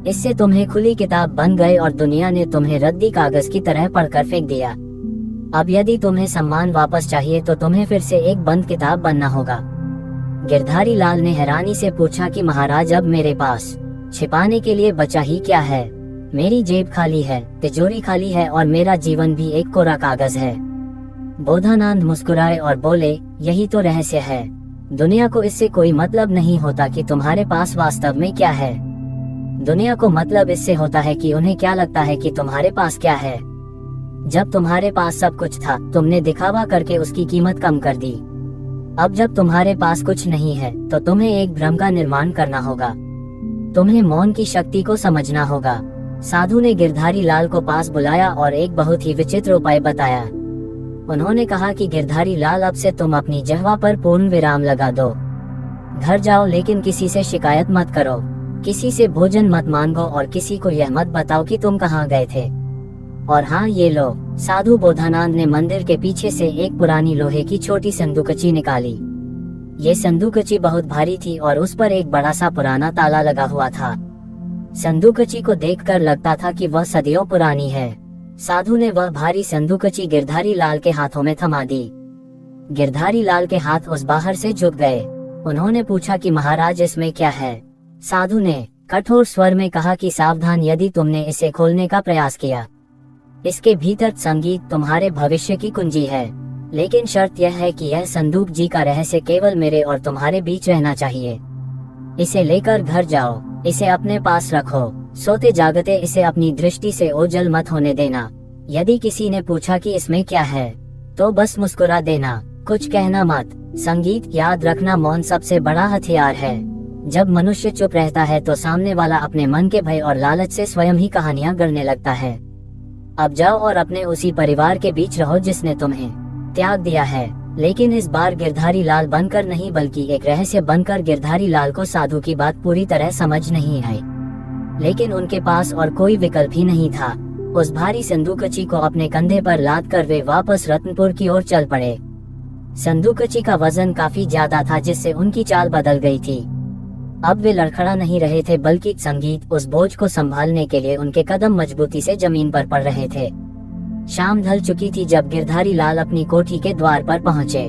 इससे तुम्हें खुली किताब बन गए और दुनिया ने तुम्हें रद्दी कागज की तरह पढ़कर फेंक दिया। अब यदि तुम्हें सम्मान वापस चाहिए तो तुम्हें फिर से एक बंद किताब बनना होगा। गिरधारी लाल ने हैरानी से पूछा कि महाराज, अब मेरे पास छिपाने के लिए बचा ही क्या है? मेरी जेब खाली है, तिजोरी खाली है और मेरा जीवन भी एक कोरा कागज है। बोधानंद मुस्कुराए और बोले, यही तो रहस्य है। दुनिया को इससे कोई मतलब नहीं होता कि तुम्हारे पास वास्तव में क्या है। दुनिया को मतलब इससे होता है कि उन्हें क्या लगता है कि तुम्हारे पास क्या है। जब तुम्हारे पास सब कुछ था, तुमने दिखावा करके उसकी कीमत कम कर दी। अब जब तुम्हारे पास कुछ नहीं है तो तुम्हें एक भ्रम का निर्माण करना होगा। तुम्हें मौन की शक्ति को समझना होगा। साधु ने गिरधारी लाल को पास बुलाया और एक बहुत ही विचित्र उपाय बताया। उन्होंने कहा कि गिरधारी लाल, अब से तुम अपनी जिह्वा पर पूर्ण विराम लगा दो। घर जाओ, लेकिन किसी से शिकायत मत करो, किसी से भोजन मत मांगो और किसी को यह मत बताओ कि तुम कहाँ गए थे। और हाँ, ये लो। साधु बोधानंद ने मंदिर के पीछे से एक पुरानी लोहे की छोटी संदूकची निकाली। ये संदूकची बहुत भारी थी और उस पर एक बड़ा सा पुराना ताला लगा हुआ था। संदूकची को देखकर लगता था कि वह सदियों पुरानी है। साधु ने वह भारी संदूकची गिरधारी लाल के हाथों में थमा दी। गिरधारी लाल के हाथ उस बाहर से झुक गए। उन्होंने पूछा कि महाराज, इसमें क्या है? साधु ने कठोर स्वर में कहा कि सावधान, यदि तुमने इसे खोलने का प्रयास किया, इसके भीतर संगीत तुम्हारे भविष्य की कुंजी है। लेकिन शर्त यह है कि यह संदूक जी का रहस्य केवल मेरे और तुम्हारे बीच रहना चाहिए। इसे लेकर घर जाओ, इसे अपने पास रखो, सोते जागते इसे अपनी दृष्टि से ओझल मत होने देना। यदि किसी ने पूछा कि इसमें क्या है, तो बस मुस्कुरा देना, कुछ कहना मत। संगीत, याद रखना, मौन सबसे बड़ा हथियार है। जब मनुष्य चुप रहता है तो सामने वाला अपने मन के भय और लालच से स्वयं ही कहानियां गढ़ने लगता है। अब जाओ और अपने उसी परिवार के बीच रहो जिसने तुम्हें त्याग दिया है। लेकिन इस बार गिरधारी लाल बनकर नहीं, बल्कि एक रहस्य बनकर। गिरधारी लाल को साधु की बात पूरी तरह समझ नहीं आई। लेकिन उनके पास और कोई विकल्प ही नहीं था। उस भारी संदूकची को अपने कंधे पर लाद कर वे वापस रत्नपुर की ओर चल पड़े। संदूकची का वजन काफी ज्यादा था, जिससे उनकी चाल बदल गई थी। अब वे लड़खड़ा नहीं रहे थे, बल्कि संगीत उस बोझ को संभालने के लिए उनके कदम मजबूती से जमीन पर पड़ रहे थे। शाम ढल चुकी थी जब गिरधारी लाल अपनी कोठी के द्वार पर पहुंचे।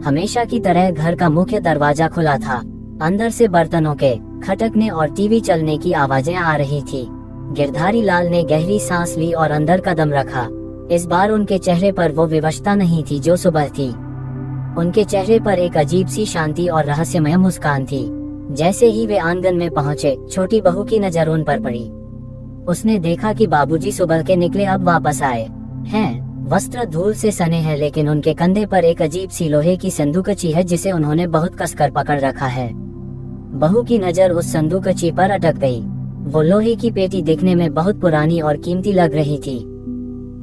हमेशा की तरह घर का मुख्य दरवाजा खुला था। अंदर से बर्तनों के खटकने और टीवी चलने की आवाजें आ रही थी। गिरधारी लाल ने गहरी सांस ली और अंदर कदम रखा। इस बार उनके चेहरे पर वो विवशता नहीं थी जो सुबह थी। उनके चेहरे पर एक अजीब सी शांति और रहस्यमय मुस्कान थी। जैसे ही वे आंगन में पहुंचे, छोटी बहू की नजर उन पर पड़ी। उसने देखा कि बाबूजी सुबह के निकले अब वापस आए हैं। वस्त्र धूल से सने हैं, लेकिन उनके कंधे पर एक अजीब सी लोहे की संदूकची है जिसे उन्होंने बहुत कसकर पकड़ रखा है। बहू की नजर उस संदूकची पर अटक गई। वो लोहे की पेटी दिखने में बहुत पुरानी और कीमती लग रही थी।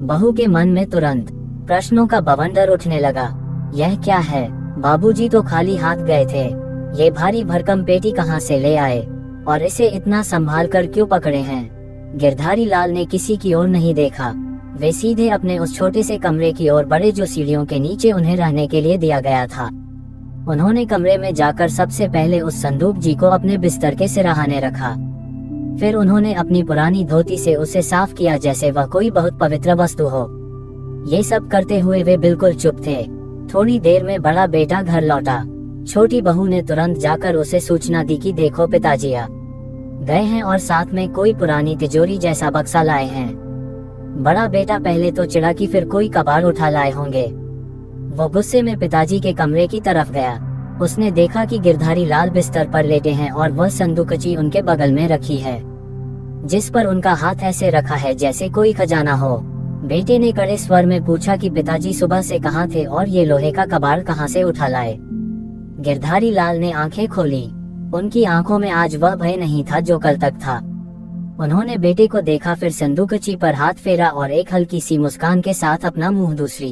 बहू के मन में तुरंत प्रश्नों का बवंडर उठने लगा। यह क्या है? बाबूजी तो खाली हाथ गए थे। ये भारी भरकम पेटी कहाँ से ले आए और इसे इतना संभाल कर क्यों पकड़े हैं? गिरधारी लाल ने किसी की ओर नहीं देखा। वे सीधे अपने उस छोटे से कमरे की ओर बढ़े जो सीढ़ियों के नीचे उन्हें रहने के लिए दिया गया था। उन्होंने कमरे में जाकर सबसे पहले उस संदूक जी को अपने बिस्तर के सिरहाने रखा। फिर उन्होंने अपनी पुरानी धोती से उसे साफ किया जैसे वह कोई बहुत पवित्र वस्तु हो। ये सब करते हुए वे बिल्कुल चुप थे। थोड़ी देर में बड़ा बेटा घर लौटा। छोटी बहू ने तुरंत जाकर उसे सूचना दी कि देखो पिताजी आ गए हैं और साथ में कोई पुरानी तिजोरी जैसा बक्सा लाए हैं। बड़ा बेटा पहले तो चिढ़ा कि फिर कोई कबाड़ उठा लाए होंगे। वो गुस्से में पिताजी के कमरे की तरफ गया। उसने देखा कि गिरधारी लाल बिस्तर पर लेटे हैं और वह संदूकची उनके बगल में रखी है, जिस पर उनका हाथ ऐसे रखा है जैसे कोई खजाना हो। बेटे ने कड़े स्वर में पूछा कि पिताजी सुबह से कहाँ थे और ये लोहे का कबाड़ कहाँ से उठा लाए? गिरधारी लाल ने आंखें खोली। उनकी आंखों में आज वह भय नहीं था जो कल तक था। उन्होंने बेटे को देखा, फिर संदूकची पर हाथ फेरा और एक हल्की सी मुस्कान के साथ अपना मुंह दूसरी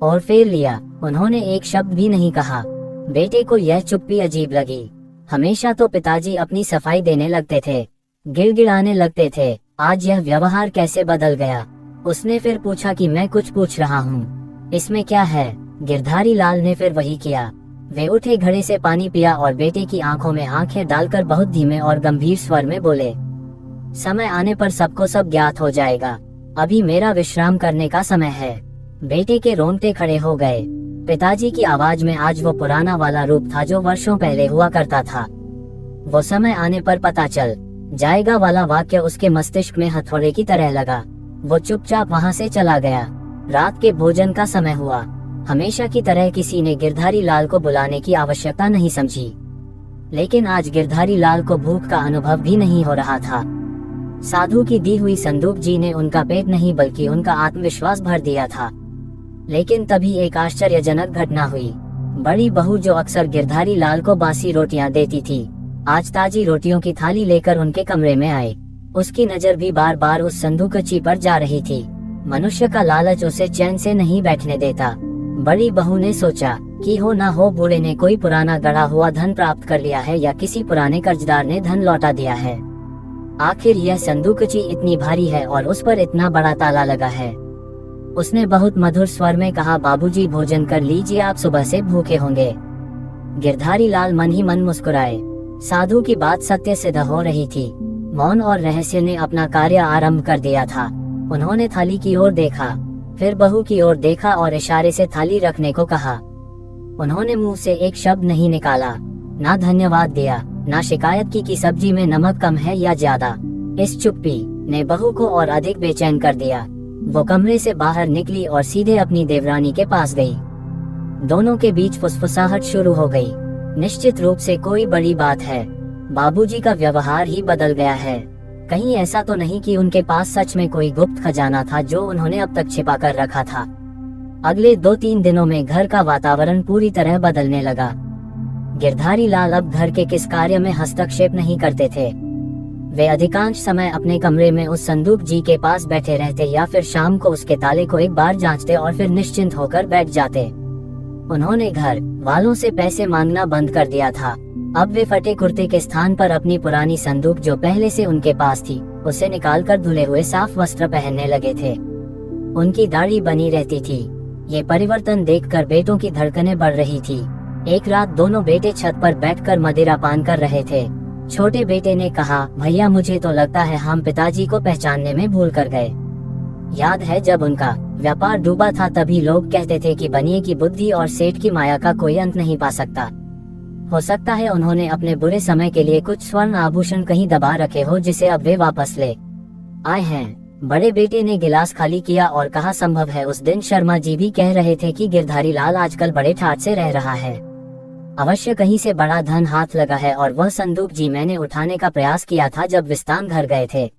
और फेर लिया। उन्होंने एक शब्द भी नहीं कहा। बेटे को यह चुप्पी अजीब लगी। हमेशा तो पिताजी अपनी सफाई देने लगते थे, गिड़गिड़ाने लगते थे। आज यह व्यवहार कैसे बदल गया? उसने फिर पूछा कि मैं कुछ पूछ रहा हूँ, इसमें क्या है? गिरधारी लाल ने फिर वही किया। वे उठे, घड़े से पानी पिया और बेटे की आंखों में आंखें डालकर बहुत धीमे और गंभीर स्वर में बोले, समय आने पर सबको सब ज्ञात हो जाएगा। अभी मेरा विश्राम करने का समय है। बेटे के रोंगटे खड़े हो गए। पिताजी की आवाज में आज वो पुराना वाला रूप था जो वर्षों पहले हुआ करता था। वो समय आने पर पता चल जाएगा वाला वाक्य उसके मस्तिष्क में हथौड़े की तरह लगा। वो चुपचाप वहां से चला गया। रात के भोजन का समय हुआ। हमेशा की तरह किसी ने गिरधारी लाल को बुलाने की आवश्यकता नहीं समझी, लेकिन आज गिरधारी लाल को भूख का अनुभव भी नहीं हो रहा था। साधु की दी हुई संदूक जी ने उनका पेट नहीं बल्कि उनका आत्मविश्वास भर दिया था। लेकिन तभी एक आश्चर्यजनक घटना हुई। बड़ी बहू जो अक्सर गिरधारी लाल को बासी रोटियां देती थी, आज ताजी रोटियों की थाली लेकर उनके कमरे में आए। उसकी नजर भी बार बार उस संदूकची पर जा रही थी। मनुष्य का लालच उसे चैन से नहीं बैठने देता। बड़ी बहू ने सोचा कि हो ना हो बूढ़े ने कोई पुराना गड़ा हुआ धन प्राप्त कर लिया है या किसी पुराने कर्जदार ने धन लौटा दिया है। आखिर यह संदूकची इतनी भारी है और उस पर इतना बड़ा ताला लगा है। उसने बहुत मधुर स्वर में कहा, बाबूजी भोजन कर लीजिए, आप सुबह से भूखे होंगे। गिरधारी लाल मन ही मन मुस्कुराए। साधु की बात सत्य सिद्ध हो रही थी। मौन और रहस्य ने अपना कार्य आरंभ कर दिया था। उन्होंने थाली की ओर देखा, फिर बहू की ओर देखा और इशारे से थाली रखने को कहा। उन्होंने मुंह से एक शब्द नहीं निकाला, ना धन्यवाद दिया, ना शिकायत की कि सब्जी में नमक कम है या ज्यादा। इस चुप्पी ने बहू को और अधिक बेचैन कर दिया। वो कमरे से बाहर निकली और सीधे अपनी देवरानी के पास गई। दोनों के बीच फुसफुसाहट शुरू हो गई। निश्चित रूप से कोई बड़ी बात है। बाबूजी का व्यवहार ही बदल गया है। कहीं ऐसा तो नहीं कि उनके पास सच में कोई गुप्त खजाना था जो उन्होंने अब तक छिपा कर रखा था। अगले 2-3 दिनों में घर का वातावरण पूरी तरह बदलने लगा। गिरधारी लाल अब घर के किस कार्य में हस्तक्षेप नहीं करते थे। वे अधिकांश समय अपने कमरे में उस संदूक जी के पास बैठे रहते या फिर शाम को उसके ताले को एक बार जांचते और फिर निश्चिंत होकर बैठ जाते। उन्होंने घर वालों से पैसे मांगना बंद कर दिया था। अब वे फटे कुर्ते के स्थान पर अपनी पुरानी संदूक जो पहले से उनके पास थी, उसे निकालकर धुले हुए साफ वस्त्र पहनने लगे थे। उनकी दाढ़ी बनी रहती थी। ये परिवर्तन देखकर बेटों की धड़कनें बढ़ रही थी। एक रात दोनों बेटे छत पर बैठकर मदिरा पान कर रहे थे। छोटे बेटे ने कहा, भैया मुझे तो लगता है हम पिताजी को पहचानने में भूल कर गए। याद है जब उनका व्यापार डूबा था तभी लोग कहते थे कि बनिए की बुद्धि और सेठ की माया का कोई अंत नहीं पा सकता। हो सकता है उन्होंने अपने बुरे समय के लिए कुछ स्वर्ण आभूषण कहीं दबा रखे हो जिसे अब वे वापस ले आए हैं। बड़े बेटे ने गिलास खाली किया और कहा, संभव है उस दिन शर्मा जी भी कह रहे थे कि गिरधारी लाल आजकल बड़े ठाठ से रह रहा है। अवश्य कहीं से बड़ा धन हाथ लगा है। और वह संदूक जी मैंने उठाने का प्रयास किया था जब विस्तान घर गए थे।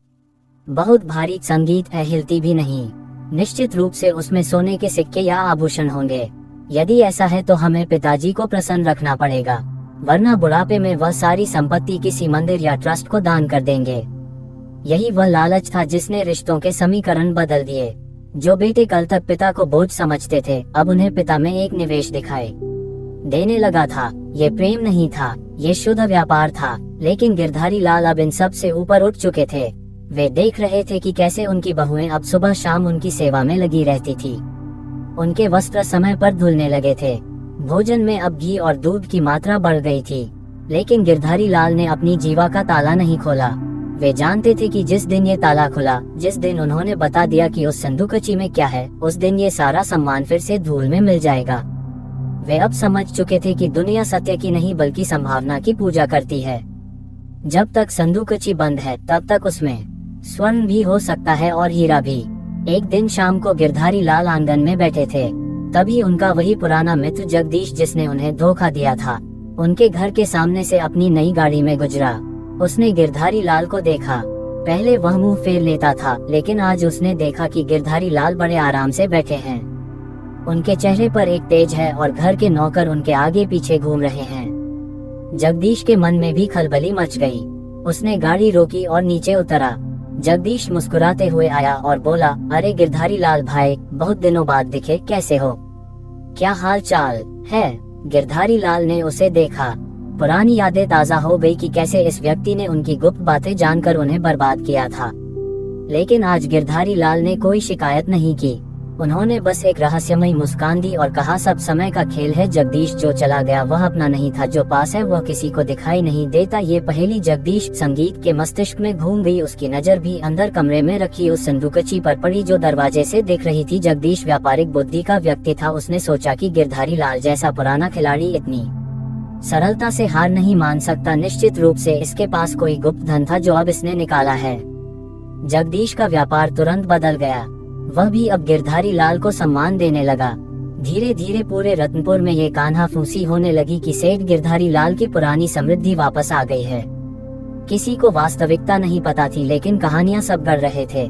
बहुत भारी, संगीत है, हिलती भी नहीं। निश्चित रूप से उसमें सोने के सिक्के या आभूषण होंगे। यदि ऐसा है तो हमें पिताजी को प्रसन्न रखना पड़ेगा, वरना बुढ़ापे में वह सारी संपत्ति किसी मंदिर या ट्रस्ट को दान कर देंगे। यही वह लालच था जिसने रिश्तों के समीकरण बदल दिए। जो बेटे कल तक पिता को बोझ समझते थे, अब उन्हें पिता में एक निवेश दिखाई देने लगा था। ये प्रेम नहीं था, ये शुद्ध व्यापार था। लेकिन गिरधारी लाल अब इन सब से ऊपर उठ चुके थे। वे देख रहे थे कि कैसे उनकी बहुएं अब सुबह शाम उनकी सेवा में लगी रहती थी। उनके वस्त्र समय पर धुलने लगे थे। भोजन में अब घी और दूध की मात्रा बढ़ गई थी। लेकिन गिरधारी लाल ने अपनी जीवा का ताला नहीं खोला। वे जानते थे कि जिस दिन ये ताला खुला, जिस दिन उन्होंने बता दिया कि उस संदूकची में क्या है, उस दिन ये सारा सम्मान फिर से धूल में मिल जाएगा। वे अब समझ चुके थे कि दुनिया सत्य की नहीं बल्कि संभावना की पूजा करती है। जब तक संदूकची बंद है तब तक उसमें स्वर्ण भी हो सकता है और हीरा भी। एक दिन शाम को गिरधारी लाल आंगन में बैठे थे। तभी उनका वही पुराना मित्र जगदीश, जिसने उन्हें धोखा दिया था, उनके घर के सामने से अपनी नई गाड़ी में गुजरा। उसने गिरधारी लाल को देखा। पहले वह मुंह फेर लेता था, लेकिन आज उसने देखा कि गिरधारी लाल बड़े आराम से बैठे हैं। उनके चेहरे पर एक तेज है और घर के नौकर उनके आगे पीछे घूम रहे हैं। जगदीश के मन में भी खलबली मच गई। उसने गाड़ी रोकी और नीचे उतरा। जगदीश मुस्कुराते हुए आया और बोला, अरे गिरधारी लाल भाई, बहुत दिनों बाद दिखे, कैसे हो? क्या हाल चाल है? गिरधारी लाल ने उसे देखा। पुरानी यादें ताजा हो गई कि कैसे इस व्यक्ति ने उनकी गुप्त बातें जानकर उन्हें बर्बाद किया था। लेकिन आज गिरधारी लाल ने कोई शिकायत नहीं की। उन्होंने बस एक रहस्यमयी मुस्कान दी और कहा, सब समय का खेल है जगदीश। जो चला गया वह अपना नहीं था, जो पास है वह किसी को दिखाई नहीं देता। ये पहेली जगदीश संगीत के मस्तिष्क में घूम गई। उसकी नजर भी अंदर कमरे में रखी उस संदूकची पर पड़ी जो दरवाजे से दिख रही थी। जगदीश व्यापारिक बुद्धि का व्यक्ति था। उसने सोचा कि गिरधारी लाल जैसा पुराना खिलाड़ी इतनी सरलता से हार नहीं मान सकता। निश्चित रूप से इसके पास कोई गुप्त धन था जो अब इसने निकाला है। जगदीश का व्यापार तुरंत बदल गया। वह भी अब गिरधारी लाल को सम्मान देने लगा। धीरे धीरे पूरे रत्नपुर में ये कान्हा फूसी होने लगी कि सेठ गिरधारी लाल की पुरानी समृद्धि वापस आ गई है। किसी को वास्तविकता नहीं पता थी, लेकिन कहानियां सब गढ़ रहे थे।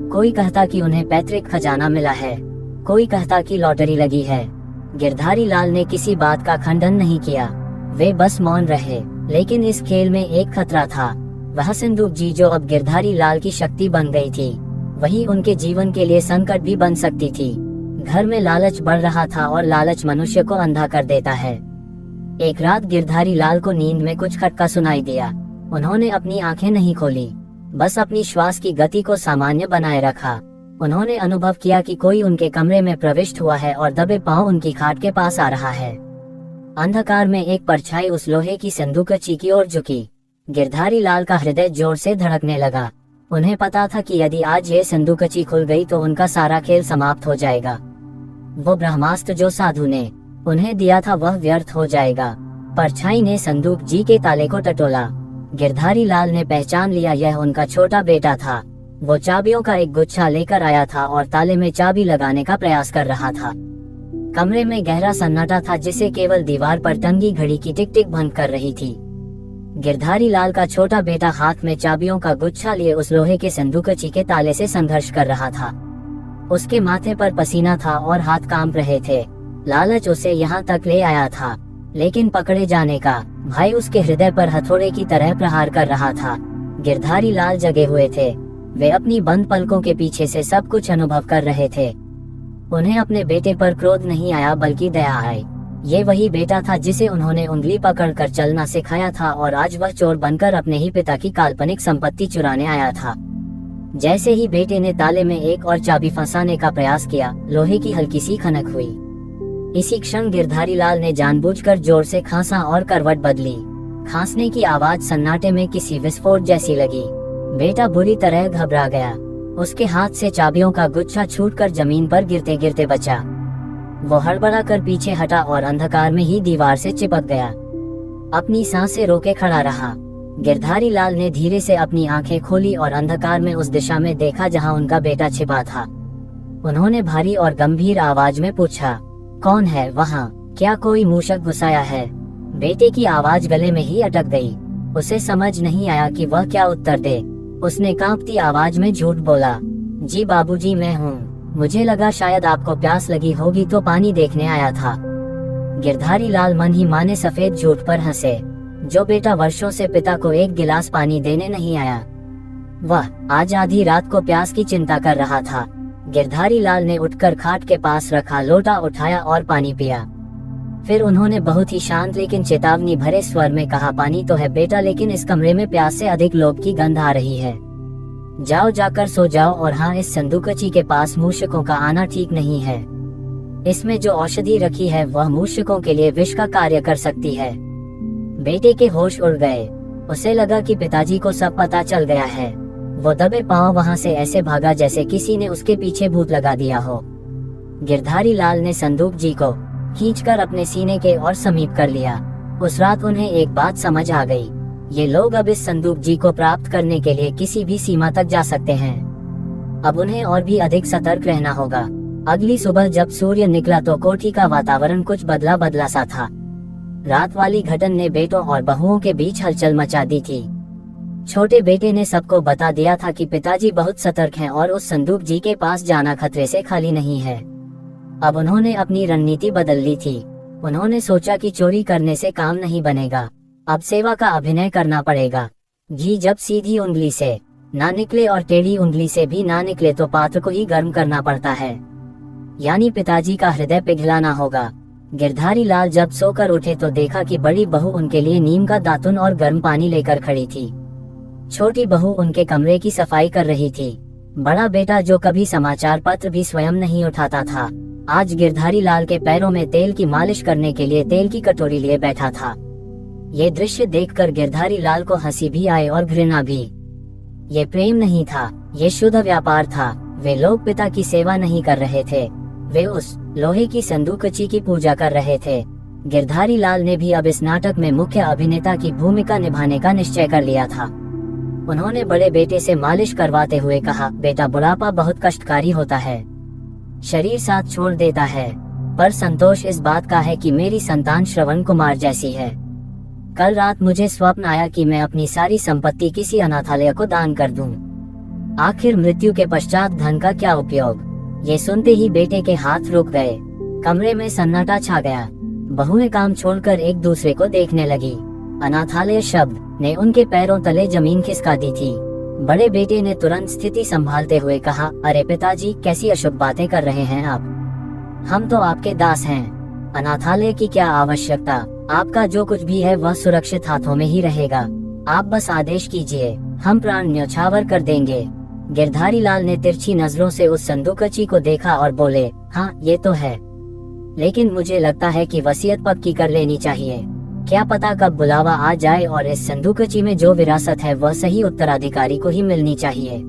कोई कहता कि उन्हें पैतृक खजाना मिला है, कोई कहता कि लॉटरी लगी है। गिरधारी लाल ने किसी बात का खंडन नहीं किया। वे बस मौन रहे। लेकिन इस खेल में एक खतरा था। वह संदूक जी जो अब गिरधारी लाल की शक्ति बन गई थी, वही उनके जीवन के लिए संकट भी बन सकती थी। घर में लालच बढ़ रहा था और लालच मनुष्य को अंधा कर देता है। एक रात गिरधारी लाल को नींद में कुछ खटका सुनाई दिया। उन्होंने अपनी आंखें नहीं खोली, बस अपनी श्वास की गति को सामान्य बनाए रखा। उन्होंने अनुभव किया कि कोई उनके कमरे में प्रविष्ट हुआ है और दबे पांव उनकी खाट के पास आ रहा है। अंधकार में एक परछाई उस लोहे की संदूकची की ओर झुकी। गिरधारी लाल का हृदय जोर से धड़कने लगा। उन्हें पता था कि यदि आज ये संदूकची खुल गई तो उनका सारा खेल समाप्त हो जाएगा। वो ब्रह्मास्त्र जो साधु ने उन्हें दिया था वह व्यर्थ हो जाएगा। परछाई ने संदूक जी के ताले को टटोला। गिरधारी लाल ने पहचान लिया, यह उनका छोटा बेटा था। वो चाबियों का एक गुच्छा लेकर आया था और ताले में चाबी लगाने का प्रयास कर रहा था। कमरे में गहरा सन्नाटा था, जिसे केवल दीवार पर टंगी घड़ी की टिक टिक भंग कर रही थी। गिरधारी लाल का छोटा बेटा हाथ में चाबियों का गुच्छा लिए उस लोहे के संदूकची के ताले से संघर्ष कर रहा था। उसके माथे पर पसीना था और हाथ कांप रहे थे। लालच उसे यहाँ तक ले आया था, लेकिन पकड़े जाने का भय उसके हृदय पर हथौड़े की तरह प्रहार कर रहा था। गिरधारी लाल जगे हुए थे। वे अपनी बंद पलकों के पीछे से सब कुछ अनुभव कर रहे थे। उन्हें अपने बेटे पर क्रोध नहीं आया बल्कि दया आई। ये वही बेटा था जिसे उन्होंने उंगली पकड़कर चलना सिखाया था और आज वह चोर बनकर अपने ही पिता की काल्पनिक संपत्ति चुराने आया था। जैसे ही बेटे ने ताले में एक और चाबी फंसाने का प्रयास किया, लोहे की हल्की सी खनक हुई। इसी क्षण गिरधारी लाल ने जानबूझकर जोर से खांसा और करवट बदली। खांसने की आवाज सन्नाटे में किसी विस्फोट जैसी लगी। बेटा बुरी तरह घबरा गया। उसके हाथ से चाबियों का गुच्छा छूटकर जमीन पर गिरते गिरते बचा। वो हड़बड़ा कर पीछे हटा और अंधकार में ही दीवार से चिपक गया। अपनी सांसें रोके खड़ा रहा। गिरधारी लाल ने धीरे से अपनी आंखें खोली और अंधकार में उस दिशा में देखा जहां उनका बेटा छिपा था। उन्होंने भारी और गंभीर आवाज में पूछा, कौन है वहाँ? क्या कोई मूषक घुसाया है? बेटे की आवाज गले में ही अटक गई। उसे समझ नहीं आया कि वह क्या उत्तर दे। उसने कांपती आवाज में झूठ बोला, जी बाबूजी, मैं हूँ। मुझे लगा शायद आपको प्यास लगी होगी तो पानी देखने आया था। गिरधारी लाल मन ही माने सफेद झूठ पर हंसे। जो बेटा वर्षों से पिता को एक गिलास पानी देने नहीं आया, वह आज आधी रात को प्यास की चिंता कर रहा था। गिरधारी लाल ने उठकर खाट के पास रखा लोटा उठाया और पानी पिया। फिर उन्होंने बहुत ही शांत लेकिन चेतावनी भरे स्वर में कहा, पानी तो है बेटा, लेकिन इस कमरे में प्यास से अधिक लोभ की गंध आ रही है। जाओ, जाकर सो जाओ। और हाँ, इस संदूकची के पास मूषकों का आना ठीक नहीं है। इसमें जो औषधि रखी है वह मूषकों के लिए विष का कार्य कर सकती है। बेटे के होश उड़ गए। उसे लगा कि पिताजी को सब पता चल गया है। वो दबे पांव वहां से ऐसे भागा जैसे किसी ने उसके पीछे भूत लगा दिया हो। गिरधारी लाल ने संदूक जी को खींचकर अपने सीने के और समीप कर लिया। उस रात उन्हें एक बात समझ आ गई, ये लोग अब इस संदूक जी को प्राप्त करने के लिए किसी भी सीमा तक जा सकते हैं। अब उन्हें और भी अधिक सतर्क रहना होगा। अगली सुबह जब सूर्य निकला तो कोठी का वातावरण कुछ बदला बदला सा था। रात वाली घटन ने बेटों और बहुओं के बीच हलचल मचा दी थी। छोटे बेटे ने सबको बता दिया था कि पिताजी बहुत सतर्क हैं और उस संदूक जी के पास जाना खतरे से खाली नहीं है। अब उन्होंने अपनी रणनीति बदल ली थी। उन्होंने सोचा कि चोरी करने से काम नहीं बनेगा, अब सेवा का अभिनय करना पड़ेगा। घी जब सीधी उंगली से ना निकले और टेढ़ी उंगली से भी ना निकले तो पात्र को ही गर्म करना पड़ता है, यानी पिताजी का हृदय पिघलाना होगा। गिरधारी लाल जब सोकर उठे तो देखा कि बड़ी बहू उनके लिए नीम का दातुन और गर्म पानी लेकर खड़ी थी। छोटी बहू उनके कमरे की सफाई कर रही थी। बड़ा बेटा, जो कभी समाचार पत्र भी स्वयं नहीं उठाता था, आज गिरधारी लाल के पैरों में तेल की मालिश करने के लिए तेल की कटोरी लिए बैठा था। ये दृश्य देखकर गिरधारी लाल को हंसी भी आए और घृणा भी। ये प्रेम नहीं था, ये शुद्ध व्यापार था। वे लोग पिता की सेवा नहीं कर रहे थे, वे उस लोहे की संदूकची की पूजा कर रहे थे। गिरधारी लाल ने भी अब इस नाटक में मुख्य अभिनेता की भूमिका निभाने का निश्चय कर लिया था। उन्होंने बड़े बेटे से मालिश करवाते हुए कहा, बेटा, बुढ़ापा बहुत कष्टकारी होता है, शरीर साथ छोड़ देता है, पर संतोष इस बात का है कि मेरी संतान श्रवण कुमार जैसी है। कल रात मुझे स्वप्न आया कि मैं अपनी सारी संपत्ति किसी अनाथालय को दान कर दूं। आखिर मृत्यु के पश्चात धन का क्या उपयोग? ये सुनते ही बेटे के हाथ रुक गए। कमरे में सन्नाटा छा गया। बहुएं काम छोड़कर एक दूसरे को देखने लगी। अनाथालय शब्द ने उनके पैरों तले जमीन खिसका दी थी। बड़े बेटे ने तुरंत स्थिति संभालते हुए कहा, अरे पिताजी, कैसी अशुभ बातें कर रहे हैं आप? हम तो आपके दास हैं। अनाथालय की क्या आवश्यकता? आपका जो कुछ भी है वह सुरक्षित हाथों में ही रहेगा। आप बस आदेश कीजिए, हम प्राण न्यौछावर कर देंगे। गिरधारी लाल ने तिरछी नजरों से उस संदूकची को देखा और बोले, हाँ ये तो है, लेकिन मुझे लगता है कि वसीयत पक्की कर लेनी चाहिए। क्या पता कब बुलावा आ जाए और इस संदूकची में जो विरासत है वह सही उत्तराधिकारी को ही मिलनी चाहिए,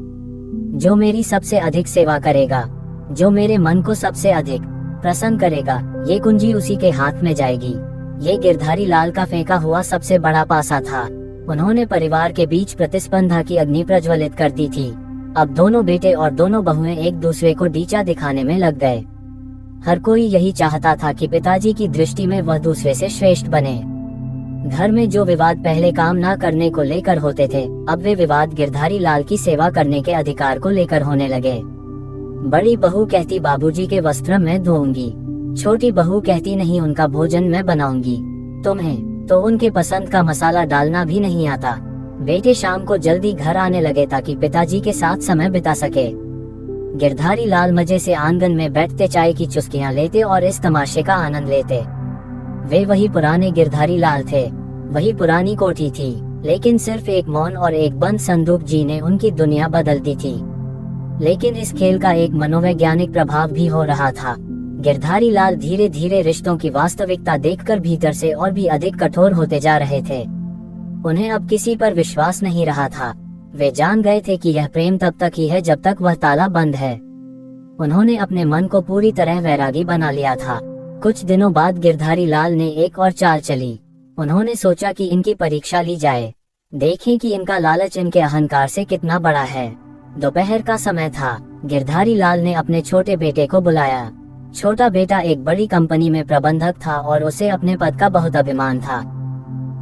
जो मेरी सबसे अधिक सेवा करेगा, जो मेरे मन को सबसे अधिक प्रसन्न करेगा। ये कुंजी उसी के हाथ में जाएगी। ये गिरधारी लाल का फेंका हुआ सबसे बड़ा पासा था। उन्होंने परिवार के बीच प्रतिस्पर्धा की अग्नि प्रज्वलित कर दी थी। अब दोनों बेटे और दोनों बहुएं एक दूसरे को डीचा दिखाने में लग गए। हर कोई यही चाहता था कि पिताजी की दृष्टि में वह दूसरे से श्रेष्ठ बने। घर में जो विवाद पहले काम ना करने को लेकर होते थे, अब वे विवाद गिरधारी लाल की सेवा करने के अधिकार को लेकर होने लगे। बड़ी बहू कहती, बाबूजी के वस्त्र मैं धोऊंगी। छोटी बहू कहती, नहीं, उनका भोजन मैं बनाऊंगी। तुम्हें तो उनके पसंद का मसाला डालना भी नहीं आता। बेटे शाम को जल्दी घर आने लगे ताकि पिताजी के साथ समय बिता सके। गिरधारी लाल मजे से आंगन में बैठते चाय की चुस्कियां लेते और इस तमाशे का आनंद लेते। वे वही पुराने गिरधारी लाल थे, वही पुरानी कोठी थी, लेकिन सिर्फ एक मौन और एक बंद संदूक जी ने उनकी दुनिया बदल दी थी। लेकिन इस खेल का एक मनोवैज्ञानिक प्रभाव भी हो रहा था। गिरधारी लाल धीरे धीरे रिश्तों की वास्तविकता देखकर भीतर से और भी अधिक कठोर होते जा रहे थे। उन्हें अब किसी पर विश्वास नहीं रहा था। वे जान गए थे कि यह प्रेम तब तक ही है जब तक वह ताला बंद है। उन्होंने अपने मन को पूरी तरह वैरागी बना लिया था। कुछ दिनों बाद गिरधारी लाल ने एक और चाल चली। उन्होंने सोचा कि इनकी परीक्षा ली जाए, देखें कि इनका लालच इनके अहंकार से कितना बड़ा है। दोपहर का समय था। गिरधारी लाल ने अपने छोटे बेटे को बुलाया। छोटा बेटा एक बड़ी कंपनी में प्रबंधक था और उसे अपने पद का बहुत अभिमान था।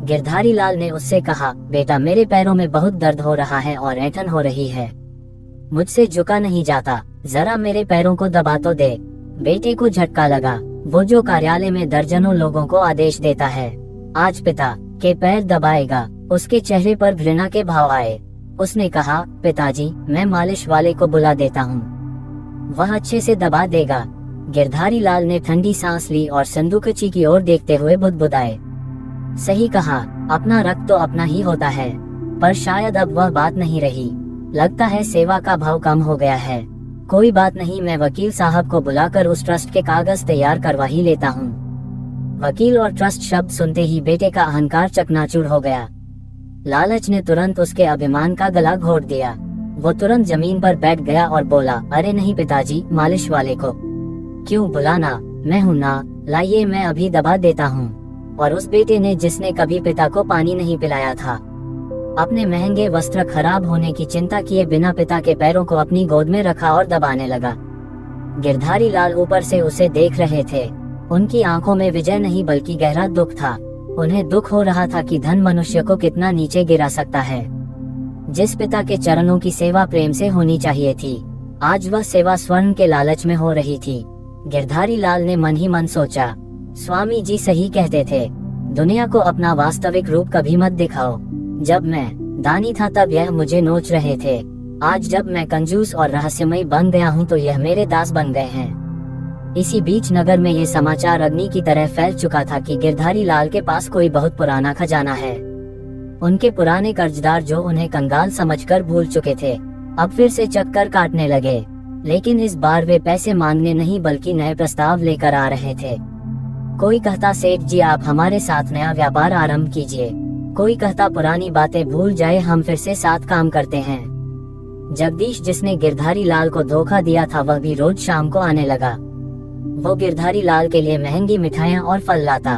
गिरधारी लाल ने उससे कहा, बेटा मेरे पैरों में बहुत दर्द हो रहा है और ऐंठन हो रही है, मुझसे झुका नहीं जाता, जरा मेरे पैरों को दबा तो दे। बेटे को झटका लगा। वो जो कार्यालय में दर्जनों लोगों को आदेश देता है, आज पिता के पैर दबाएगा। उसके चेहरे पर घृणा के भाव आए। उसने कहा, पिताजी मैं मालिश वाले को बुला देता हूँ, वह अच्छे से दबा देगा। गिरधारी लाल ने ठंडी सांस ली और संदूकची की ओर देखते हुए बुदबुदाए, सही कहा, अपना रक्त तो अपना ही होता है। पर शायद अब वह बात नहीं रही। लगता है सेवा का भाव कम हो गया है। कोई बात नहीं, मैं वकील साहब को बुलाकर उस ट्रस्ट के कागज तैयार करवा ही लेता हूँ। वकील और ट्रस्ट शब्द सुनते ही बेटे का अहंकार चकनाचूर हो गया। लालच ने तुरंत उसके अभिमान का गला घोट दिया। वो तुरंत जमीन पर बैठ गया और बोला, अरे नहीं पिताजी, मालिश वाले को क्यों बुलाना, मैं हूँ ना, लाइए मैं अभी दबा देता हूँ। और उस बेटे ने, जिसने कभी पिता को पानी नहीं पिलाया था, अपने महंगे वस्त्र खराब होने की चिंता किए बिना पिता के पैरों को अपनी गोद में रखा और दबाने लगा। गिरधारी लाल ऊपर से उसे देख रहे थे। उनकी आंखों में विजय नहीं बल्कि गहरा दुख था। उन्हें दुख हो रहा था कि धन मनुष्य को कितना नीचे गिरा सकता है। जिस पिता के चरणों की सेवा प्रेम से होनी चाहिए थी, आज वह सेवा स्वर्ण के लालच में हो रही थी। गिरधारी लाल ने मन ही मन सोचा, स्वामी जी सही कहते थे, दुनिया को अपना वास्तविक रूप कभी मत दिखाओ। जब मैं दानी था तब यह मुझे नोच रहे थे, आज जब मैं कंजूस और रहस्यमय बन गया हूँ तो यह मेरे दास बन गए हैं। इसी बीच नगर में ये समाचार अग्नि की तरह फैल चुका था कि गिरधारी लाल के पास कोई बहुत पुराना खजाना है। उनके पुराने कर्जदार, जो उन्हें कंगाल समझकर भूल चुके थे, अब फिर से चक्कर काटने लगे। लेकिन इस बार वे पैसे मांगने नहीं बल्कि नए प्रस्ताव लेकर आ रहे थे। कोई कहता, सेठ जी आप हमारे साथ नया व्यापार आरंभ कीजिए। कोई कहता, पुरानी बातें भूल जाए, हम फिर से साथ काम करते हैं। जगदीश, जिसने गिरधारी लाल को धोखा दिया था, वह भी रोज शाम को आने लगा। वो गिरधारी लाल के लिए महंगी मिठाइयाँ और फल लाता।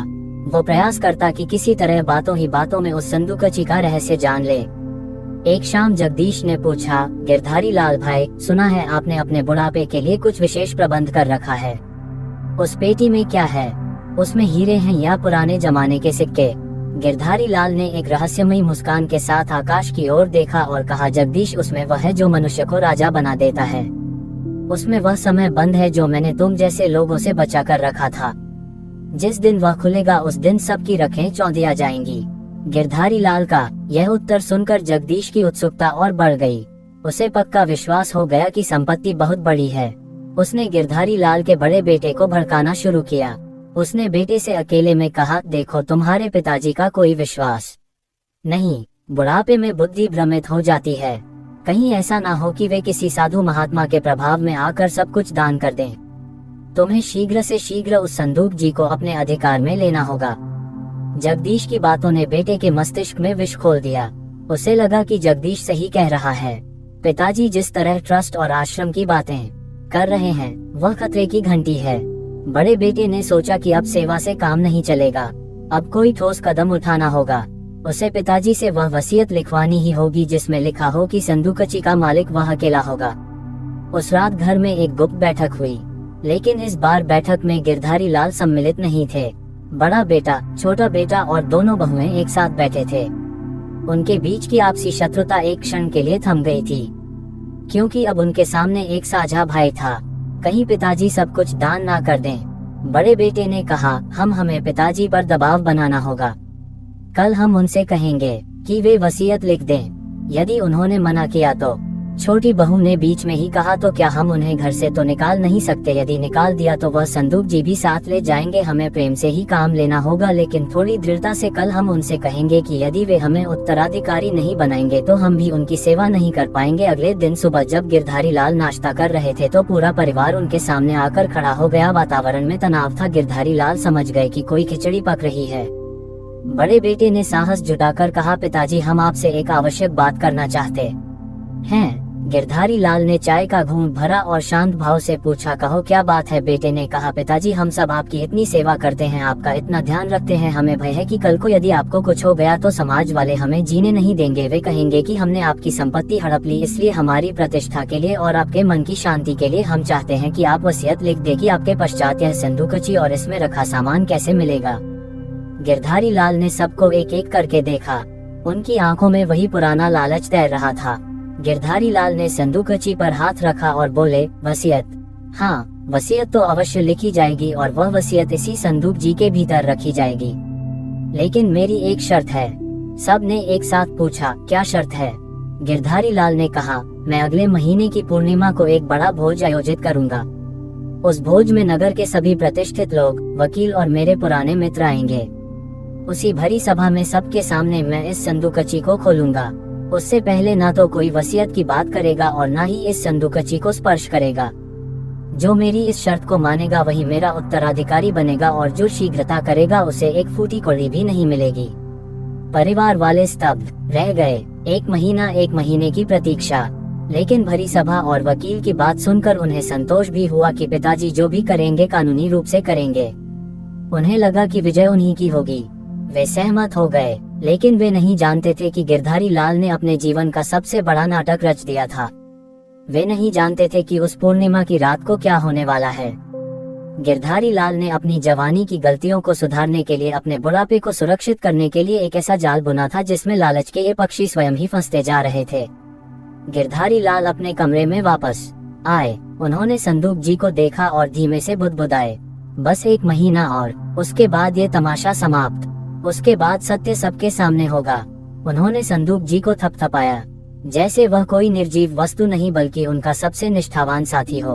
वो प्रयास करता कि किसी तरह बातों ही बातों में उस संदूकची का रहस्य जान ले। एक शाम जगदीश ने पूछा, गिरधारी लाल भाई, सुना है आपने अपने बुढ़ापे के लिए कुछ विशेष प्रबंध कर रखा है। उस पेटी में क्या है? उसमें हीरे हैं या पुराने जमाने के सिक्के? गिरधारी लाल ने एक रहस्यमयी मुस्कान के साथ आकाश की ओर देखा और कहा, जगदीश, उसमें वह है जो मनुष्य को राजा बना देता है। उसमें वह समय बंद है जो मैंने तुम जैसे लोगों से बचा कर रखा था। जिस दिन वह खुलेगा उस दिन सबकी रखें चौंधिया जाएंगी। गिरधारी लाल का यह उत्तर सुनकर जगदीश की उत्सुकता और बढ़ गई। उसे पक्का विश्वास हो गया कि संपत्ति बहुत बड़ी है। उसने गिरधारी लाल के बड़े बेटे को भड़काना शुरू किया। उसने बेटे से अकेले में कहा, देखो तुम्हारे पिताजी का कोई विश्वास नहीं, बुढ़ापे में बुद्धि भ्रमित हो जाती है। कहीं ऐसा ना हो कि वे किसी साधु महात्मा के प्रभाव में आकर सब कुछ दान कर दें। तुम्हें शीघ्र से शीघ्र उस संदूक जी को अपने अधिकार में लेना होगा। जगदीश की बातों ने बेटे के मस्तिष्क में विष खोल दिया। उसे लगा कि जगदीश सही कह रहा है। पिताजी जिस तरह ट्रस्ट और आश्रम की बातें कर रहे हैं, वह खतरे की घंटी है। बड़े बेटे ने सोचा कि अब सेवा से काम नहीं चलेगा, अब कोई ठोस कदम उठाना होगा। उसे पिताजी से वह वसीयत लिखवानी ही होगी जिसमें लिखा हो कि संदूकची का मालिक वह अकेला होगा। उस रात घर में एक गुप्त बैठक हुई, लेकिन इस बार बैठक में गिरधारी लाल सम्मिलित नहीं थे। बड़ा बेटा, छोटा बेटा और दोनों बहुएं एक साथ बैठे थे। उनके बीच की आपसी शत्रुता एक क्षण के लिए थम गई थी, क्योंकि अब उनके सामने एक साझा भाई था। कहीं पिताजी सब कुछ दान ना कर दें। बड़े बेटे ने कहा, हमें पिताजी पर दबाव बनाना होगा। कल हम उनसे कहेंगे कि वे वसीयत लिख दें। यदि उन्होंने मना किया तो छोटी बहू ने बीच में ही कहा, तो क्या हम उन्हें घर से तो निकाल नहीं सकते? यदि निकाल दिया तो वह संदूक जी भी साथ ले जाएंगे। हमें प्रेम से ही काम लेना होगा, लेकिन थोड़ी दृढ़ता से। कल हम उनसे कहेंगे कि यदि वे हमें उत्तराधिकारी नहीं बनाएंगे तो हम भी उनकी सेवा नहीं कर पाएंगे। अगले दिन सुबह जब गिरधारी लाल नाश्ता कर रहे थे तो पूरा परिवार उनके सामने आकर खड़ा हो गया। वातावरण में तनाव था। गिरधारी लाल समझ गए कि कोई खिचड़ी पक रही है। बड़े बेटे ने साहस जुटाकर कहा, पिताजी हम आपसे एक आवश्यक बात करना चाहते हैं। गिरधारी लाल ने चाय का घूंट भरा और शांत भाव से पूछा, कहो क्या बात है? बेटे ने कहा, पिताजी हम सब आपकी इतनी सेवा करते हैं, आपका इतना ध्यान रखते हैं, हमें भय है कि कल को यदि आपको कुछ हो गया तो समाज वाले हमें जीने नहीं देंगे। वे कहेंगे कि हमने आपकी संपत्ति हड़प ली। इसलिए हमारी प्रतिष्ठा के लिए और आपके मन की शांति के लिए हम चाहते हैं कि आप वसीयत लिख दे कि आपके पश्चात यह संदूकची और इसमें रखा सामान कैसे मिलेगा। गिरधारी लाल ने सबको एक एक करके देखा। उनकी आंखों में वही पुराना लालच तैर रहा था। गिरधारी लाल ने संदूकची पर हाथ रखा और बोले, वसीयत? हाँ, वसीयत तो अवश्य लिखी जाएगी और वह वसीयत इसी संदूक जी के भीतर रखी जाएगी, लेकिन मेरी एक शर्त है। सब ने एक साथ पूछा, क्या शर्त है? गिरधारी लाल ने कहा, मैं अगले महीने की पूर्णिमा को एक बड़ा भोज आयोजित करूंगा। उस भोज में नगर के सभी प्रतिष्ठित लोग, वकील और मेरे पुराने मित्र आएंगे। उसी भरी सभा में सबके सामने मैं इस संदूकची को खोलूंगा। उससे पहले ना तो कोई वसीयत की बात करेगा और ना ही इस संदूकची को स्पर्श करेगा। जो मेरी इस शर्त को मानेगा वही मेरा उत्तराधिकारी बनेगा और जो शीघ्रता करेगा उसे एक फूटी कौड़ी भी नहीं मिलेगी। परिवार वाले स्तब्ध रह गए। एक महीने की प्रतीक्षा। लेकिन भरी सभा और वकील की बात सुनकर उन्हें संतोष भी हुआ कि पिताजी जो भी करेंगे कानूनी रूप से करेंगे। उन्हें लगा कि विजय उन्हीं की होगी। वे सहमत हो गए, लेकिन वे नहीं जानते थे कि गिरधारी लाल ने अपने जीवन का सबसे बड़ा नाटक रच दिया था। वे नहीं जानते थे कि उस पूर्णिमा की रात को क्या होने वाला है। गिरधारी लाल ने अपनी जवानी की गलतियों को सुधारने के लिए, अपने बुढ़ापे को सुरक्षित करने के लिए एक ऐसा जाल बुना था जिसमें लालच के ये पक्षी स्वयं ही फंसते जा रहे थे। गिरधारी लाल अपने कमरे में वापस आए। उन्होंने संदूक जी को देखा और धीमे से बुदबुदाए, बस एक महीना और, उसके बाद ये तमाशा समाप्त। उसके बाद सत्य सबके सामने होगा। उन्होंने संदूक जी को थपथपाया, जैसे वह कोई निर्जीव वस्तु नहीं बल्कि उनका सबसे निष्ठावान साथी हो।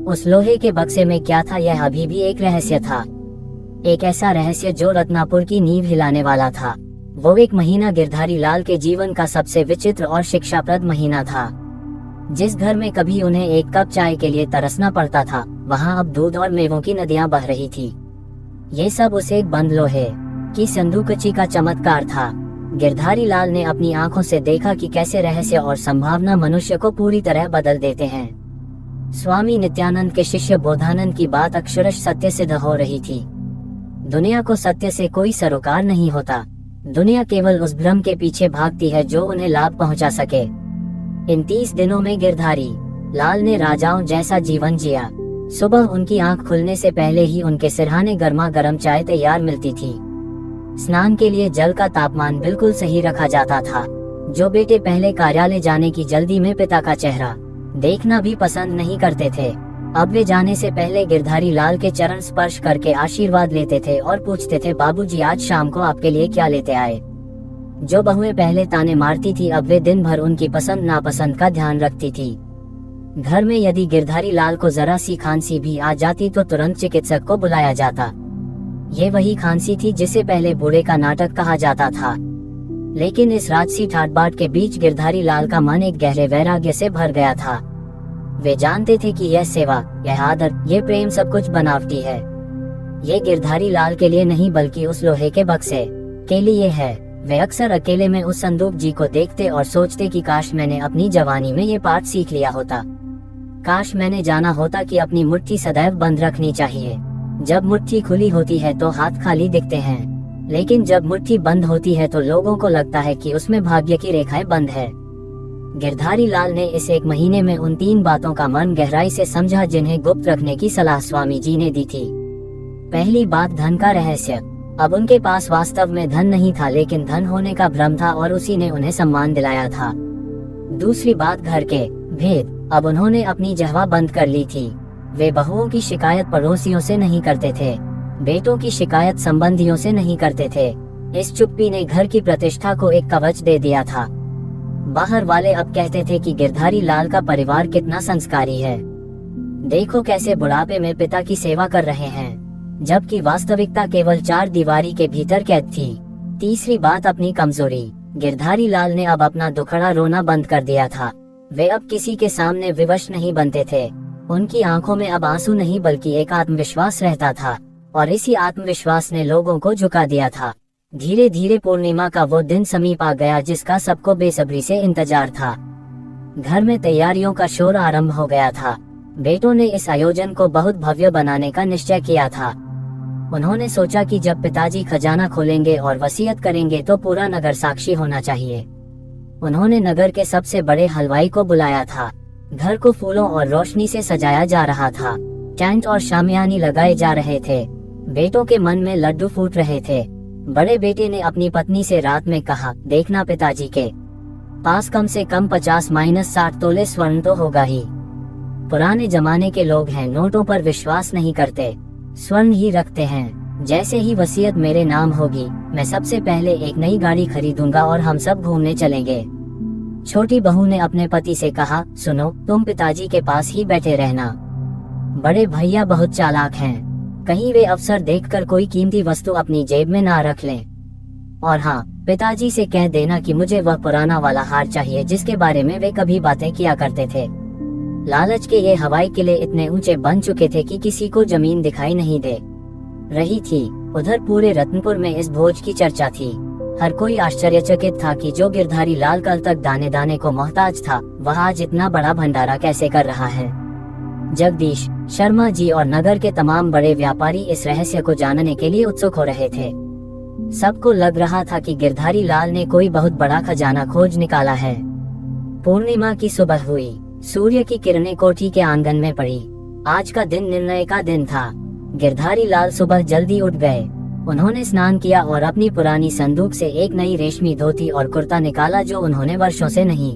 उस लोहे के बक्से में क्या था, यह अभी भी एक रहस्य था। एक ऐसा रहस्य जो रत्नापुर की नींव हिलाने वाला था। वो एक महीना गिरधारी लाल के जीवन का सबसे विचित्र और शिक्षाप्रद महीना था। जिस घर में कभी उन्हें एक कप चाय के लिए तरसना पड़ता था, वहाँ अब दूध और मेवों की नदियाँ बह रही थी। ये सब उस एक बंद लोहे की संदूकची का चमत्कार था। गिरधारी लाल ने अपनी आंखों से देखा कि कैसे रहस्य और संभावना मनुष्य को पूरी तरह बदल देते हैं। स्वामी नित्यानंद के शिष्य बोधानंद की बात अक्षरश सत्य सिद्ध हो रही थी। दुनिया को सत्य से कोई सरोकार नहीं होता। दुनिया केवल उस भ्रम के पीछे भागती है जो उन्हें लाभ पहुंचा सके। इन 30 दिनों में गिरधारी लाल ने राजाओं जैसा जीवन जिया। सुबह उनकी आंख खुलने से पहले ही उनके सिरहाने गर्मा गर्म चाय तैयार मिलती थी। स्नान के लिए जल का तापमान बिल्कुल सही रखा जाता था। जो बेटे पहले कार्यालय जाने की जल्दी में पिता का चेहरा देखना भी पसंद नहीं करते थे, अब वे जाने से पहले गिरधारी लाल के चरण स्पर्श करके आशीर्वाद लेते थे और पूछते थे, बाबूजी आज शाम को आपके लिए क्या लेते आए। जो बहुएं पहले ताने मारती थी, अब वे दिन भर उनकी पसंद नापसंद का ध्यान रखती थी। घर में यदि गिरधारी लाल को जरा सी खांसी भी आ जाती तो तुरंत चिकित्सक को बुलाया जाता। ये वही खांसी थी जिसे पहले बूढ़े का नाटक कहा जाता था। लेकिन इस राजसी ठाट बाट के बीच गिरधारी लाल का मन एक गहरे वैराग्य से भर गया था। वे जानते थे कि यह सेवा, यह आदर, ये प्रेम सब कुछ बनावटी है। ये गिरधारी लाल के लिए नहीं बल्कि उस लोहे के बक्से के लिए है। वे अक्सर अकेले में उस संदूक जी को देखते और सोचते कि काश मैंने अपनी जवानी में ये पाठ सीख लिया होता। काश मैंने जाना होता कि अपनी मुट्ठी सदैव बंद रखनी चाहिए। जब मुट्ठी खुली होती है तो हाथ खाली दिखते हैं, लेकिन जब मुट्ठी बंद होती है तो लोगों को लगता है कि उसमें भाग्य की रेखाएं बंद है। गिरधारी लाल ने इस एक महीने में उन 3 बातों का मन गहराई से समझा जिन्हें गुप्त रखने की सलाह स्वामी जी ने दी थी। पहली बात, धन का रहस्य। अब उनके पास वास्तव में धन नहीं था, लेकिन धन होने का भ्रम था और उसी ने उन्हें सम्मान दिलाया था। दूसरी बात, घर के भेद। अब उन्होंने अपनी जहवा बंद कर ली थी। वे बहुओं की शिकायत पड़ोसियों से नहीं करते थे, बेटों की शिकायत संबंधियों से नहीं करते थे। इस चुप्पी ने घर की प्रतिष्ठा को एक कवच दे दिया था। बाहर वाले अब कहते थे कि गिरधारी लाल का परिवार कितना संस्कारी है, देखो कैसे बुढ़ापे में पिता की सेवा कर रहे हैं, जबकि वास्तविकता केवल 4 दीवारी के भीतर कैद थी। तीसरी बात अपनी कमजोरी। गिरधारी लाल ने अब अपना दुखड़ा रोना बंद कर दिया था। वे अब किसी के सामने विवश नहीं बनते थे। उनकी आंखों में अब आंसू नहीं बल्कि एक आत्मविश्वास रहता था, और इसी आत्मविश्वास ने लोगों को झुका दिया था। धीरे धीरे पूर्णिमा का वो दिन समीप आ गया जिसका सबको बेसब्री से इंतजार था। घर में तैयारियों का शोर आरंभ हो गया था। बेटों ने इस आयोजन को बहुत भव्य बनाने का निश्चय किया था। उन्होंने सोचा कि जब पिताजी खजाना खोलेंगे और वसीयत करेंगे तो पूरा नगर साक्षी होना चाहिए। उन्होंने नगर के सबसे बड़े हलवाई को बुलाया था। घर को फूलों और रोशनी से सजाया जा रहा था। टेंट और शामियानी लगाए जा रहे थे। बेटों के मन में लड्डू फूट रहे थे। बड़े बेटे ने अपनी पत्नी से रात में कहा, देखना पिताजी के पास कम से कम 50-60 तोले स्वर्ण तो होगा ही। पुराने जमाने के लोग हैं, नोटों पर विश्वास नहीं करते, स्वर्ण ही रखते हैं। जैसे ही वसीयत मेरे नाम होगी, मैं सबसे पहले एक नई गाड़ी खरीदूंगा और हम सब घूमने चलेंगे। छोटी बहू ने अपने पति से कहा, सुनो, तुम पिताजी के पास ही बैठे रहना। बड़े भैया बहुत चालाक हैं, कहीं वे अवसर देखकर कोई कीमती वस्तु अपनी जेब में ना रख लें। और हाँ, पिताजी से कह देना कि मुझे वह पुराना वाला हार चाहिए जिसके बारे में वे कभी बातें किया करते थे। लालच के ये हवाई किले इतने ऊंचे बन चुके थे कि किसी को जमीन दिखाई नहीं दे रही थी। उधर पूरे रत्नपुर में इस भोज की चर्चा थी। हर कोई आश्चर्यचकित था कि जो गिरधारी लाल कल तक दाने दाने को मोहताज था, वह आज इतना बड़ा भंडारा कैसे कर रहा है। जगदीश, शर्मा जी और नगर के तमाम बड़े व्यापारी इस रहस्य को जानने के लिए उत्सुक हो रहे थे। सबको लग रहा था कि गिरधारी लाल ने कोई बहुत बड़ा खजाना खोज निकाला है। पूर्णिमा की सुबह हुई। सूर्य की किरणें कोठी के आंगन में पड़ी। आज का दिन निर्णय का दिन था। गिरधारी लाल सुबह जल्दी उठ गए। उन्होंने स्नान किया और अपनी पुरानी संदूक से एक नई रेशमी धोती और कुर्ता निकाला जो उन्होंने वर्षों से नहीं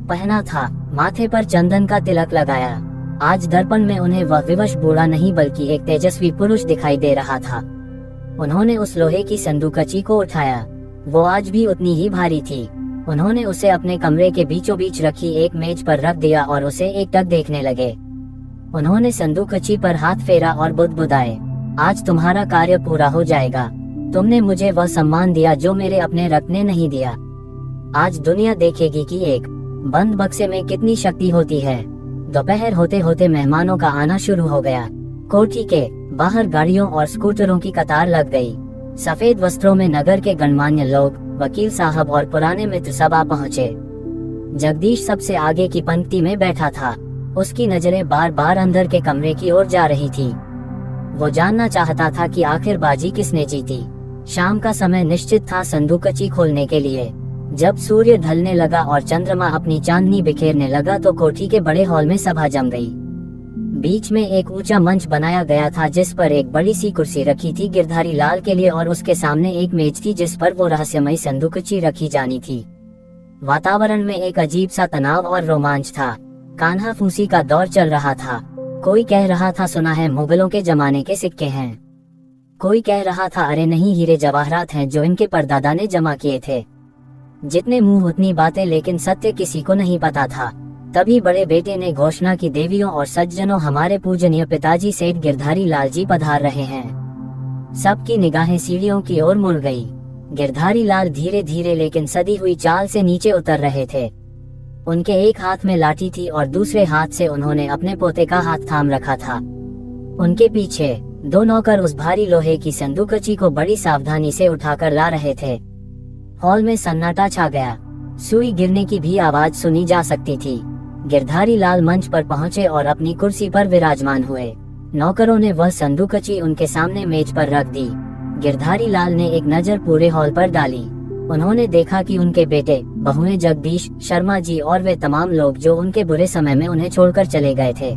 पहना था। माथे पर चंदन का तिलक लगाया। आज दर्पण में उन्हें वह विवश बूढ़ा नहीं बल्कि एक तेजस्वी पुरुष दिखाई दे रहा था। उन्होंने उस लोहे की संदूकची को उठाया। वो आज भी उतनी ही भारी थी। उन्होंने उसे अपने कमरे के बीचों बीच रखी एक मेज पर रख दिया और उसे एकटक देखने लगे। उन्होंने संदूकची पर हाथ फेरा और बुदबुदाए, आज तुम्हारा कार्य पूरा हो जाएगा। तुमने मुझे वह सम्मान दिया जो मेरे अपने रक्त ने नहीं दिया। आज दुनिया देखेगी कि एक बंद बक्से में कितनी शक्ति होती है। दोपहर होते होते मेहमानों का आना शुरू हो गया। कोठी के बाहर गाड़ियों और स्कूटरों की कतार लग गई। सफेद वस्त्रों में नगर के गणमान्य लोग, वकील साहब और पुराने मित्र सब आ पहुँचे। जगदीश सबसे आगे की पंक्ति में बैठा था। उसकी नजरें बार बार अंदर के कमरे की ओर जा रही थी। वो जानना चाहता था कि आखिर बाजी किसने जीती। शाम का समय निश्चित था संदूकची खोलने के लिए। जब सूर्य ढलने लगा और चंद्रमा अपनी चांदनी बिखेरने लगा तो कोठी के बड़े हॉल में सभा जम गई। बीच में एक ऊंचा मंच बनाया गया था जिस पर एक बड़ी सी कुर्सी रखी थी गिरधारी लाल के लिए और उसके सामने एक मेज थी जिस पर वो रहस्यमयी संदूकची रखी जानी थी। वातावरण में एक अजीब सा तनाव और रोमांच था। कान्हा फूसी का दौर चल रहा था। कोई कह रहा था, सुना है मुगलों के जमाने के सिक्के हैं। कोई कह रहा था, अरे नहीं, हीरे जवाहरात हैं जो इनके परदादा ने जमा किए थे। जितने मुंह उतनी बातें, लेकिन सत्य किसी को नहीं पता था। तभी बड़े बेटे ने घोषणा की, देवियों और सज्जनों, हमारे पूजनीय पिताजी सेठ गिरधारी लाल जी पधार रहे हैं। सबकी निगाहें सीढ़ियों की ओर मुड़ गई। गिरधारी लाल धीरे धीरे लेकिन सदी हुई चाल से नीचे उतर रहे थे। उनके एक हाथ में लाठी थी और दूसरे हाथ से उन्होंने अपने पोते का हाथ थाम रखा था। उनके पीछे 2 नौकर उस भारी लोहे की संदूकची को बड़ी सावधानी से उठाकर ला रहे थे। हॉल में सन्नाटा छा गया। सुई गिरने की भी आवाज सुनी जा सकती थी। गिरधारी लाल मंच पर पहुंचे और अपनी कुर्सी पर विराजमान हुए। नौकरों ने वह संदूकची उनके सामने मेज पर रख दी। गिरधारी लाल ने एक नजर पूरे हॉल पर डाली। उन्होंने देखा कि उनके बेटे, बहुएं जगदीश, शर्मा जी और वे तमाम लोग जो उनके बुरे समय में उन्हें छोड़कर चले गए थे,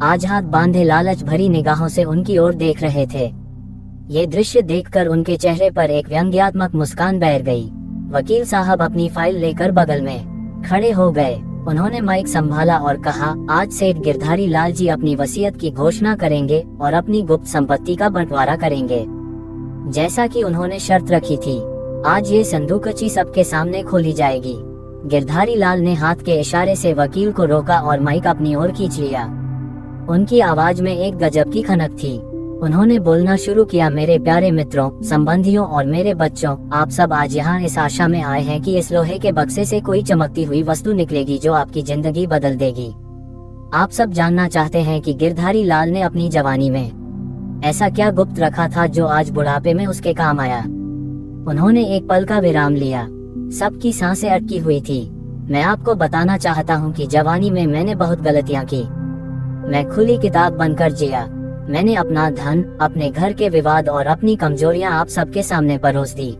आज हाथ बांधे लालच भरी निगाहों से उनकी ओर देख रहे थे। ये दृश्य देखकर उनके चेहरे पर एक व्यंग्यात्मक मुस्कान बैठ गई। वकील साहब अपनी फाइल लेकर बगल में खड़े हो गए। उन्होंने माइक संभाला और कहा, आज सेठ गिरधारी लाल जी अपनी वसीयत की घोषणा करेंगे और अपनी गुप्त संपत्ति का बंटवारा करेंगे। जैसा कि उन्होंने शर्त रखी थी, आज ये संदूकची सबके सामने खोली जाएगी। गिरधारी लाल ने हाथ के इशारे से वकील को रोका और माइक अपनी ओर खींच लिया। उनकी आवाज में एक गजब की खनक थी। उन्होंने बोलना शुरू किया, मेरे प्यारे मित्रों, संबंधियों और मेरे बच्चों, आप सब आज यहाँ इस आशा में आए हैं कि इस लोहे के बक्से से कोई चमकती हुई वस्तु निकलेगी जो आपकी जिंदगी बदल देगी। आप सब जानना चाहते हैं कि गिरधारी लाल ने अपनी जवानी में ऐसा क्या गुप्त रखा था जो आज बुढ़ापे में उसके काम आया। उन्होंने एक पल का विराम लिया। सबकी सांसें अटकी हुई थी। मैं आपको बताना चाहता हूँ कि जवानी में मैंने बहुत गलतियाँ की। मैं खुली किताब बनकर जिया। मैंने अपना धन, अपने घर के विवाद और अपनी कमजोरियां आप सबके सामने परोस दी।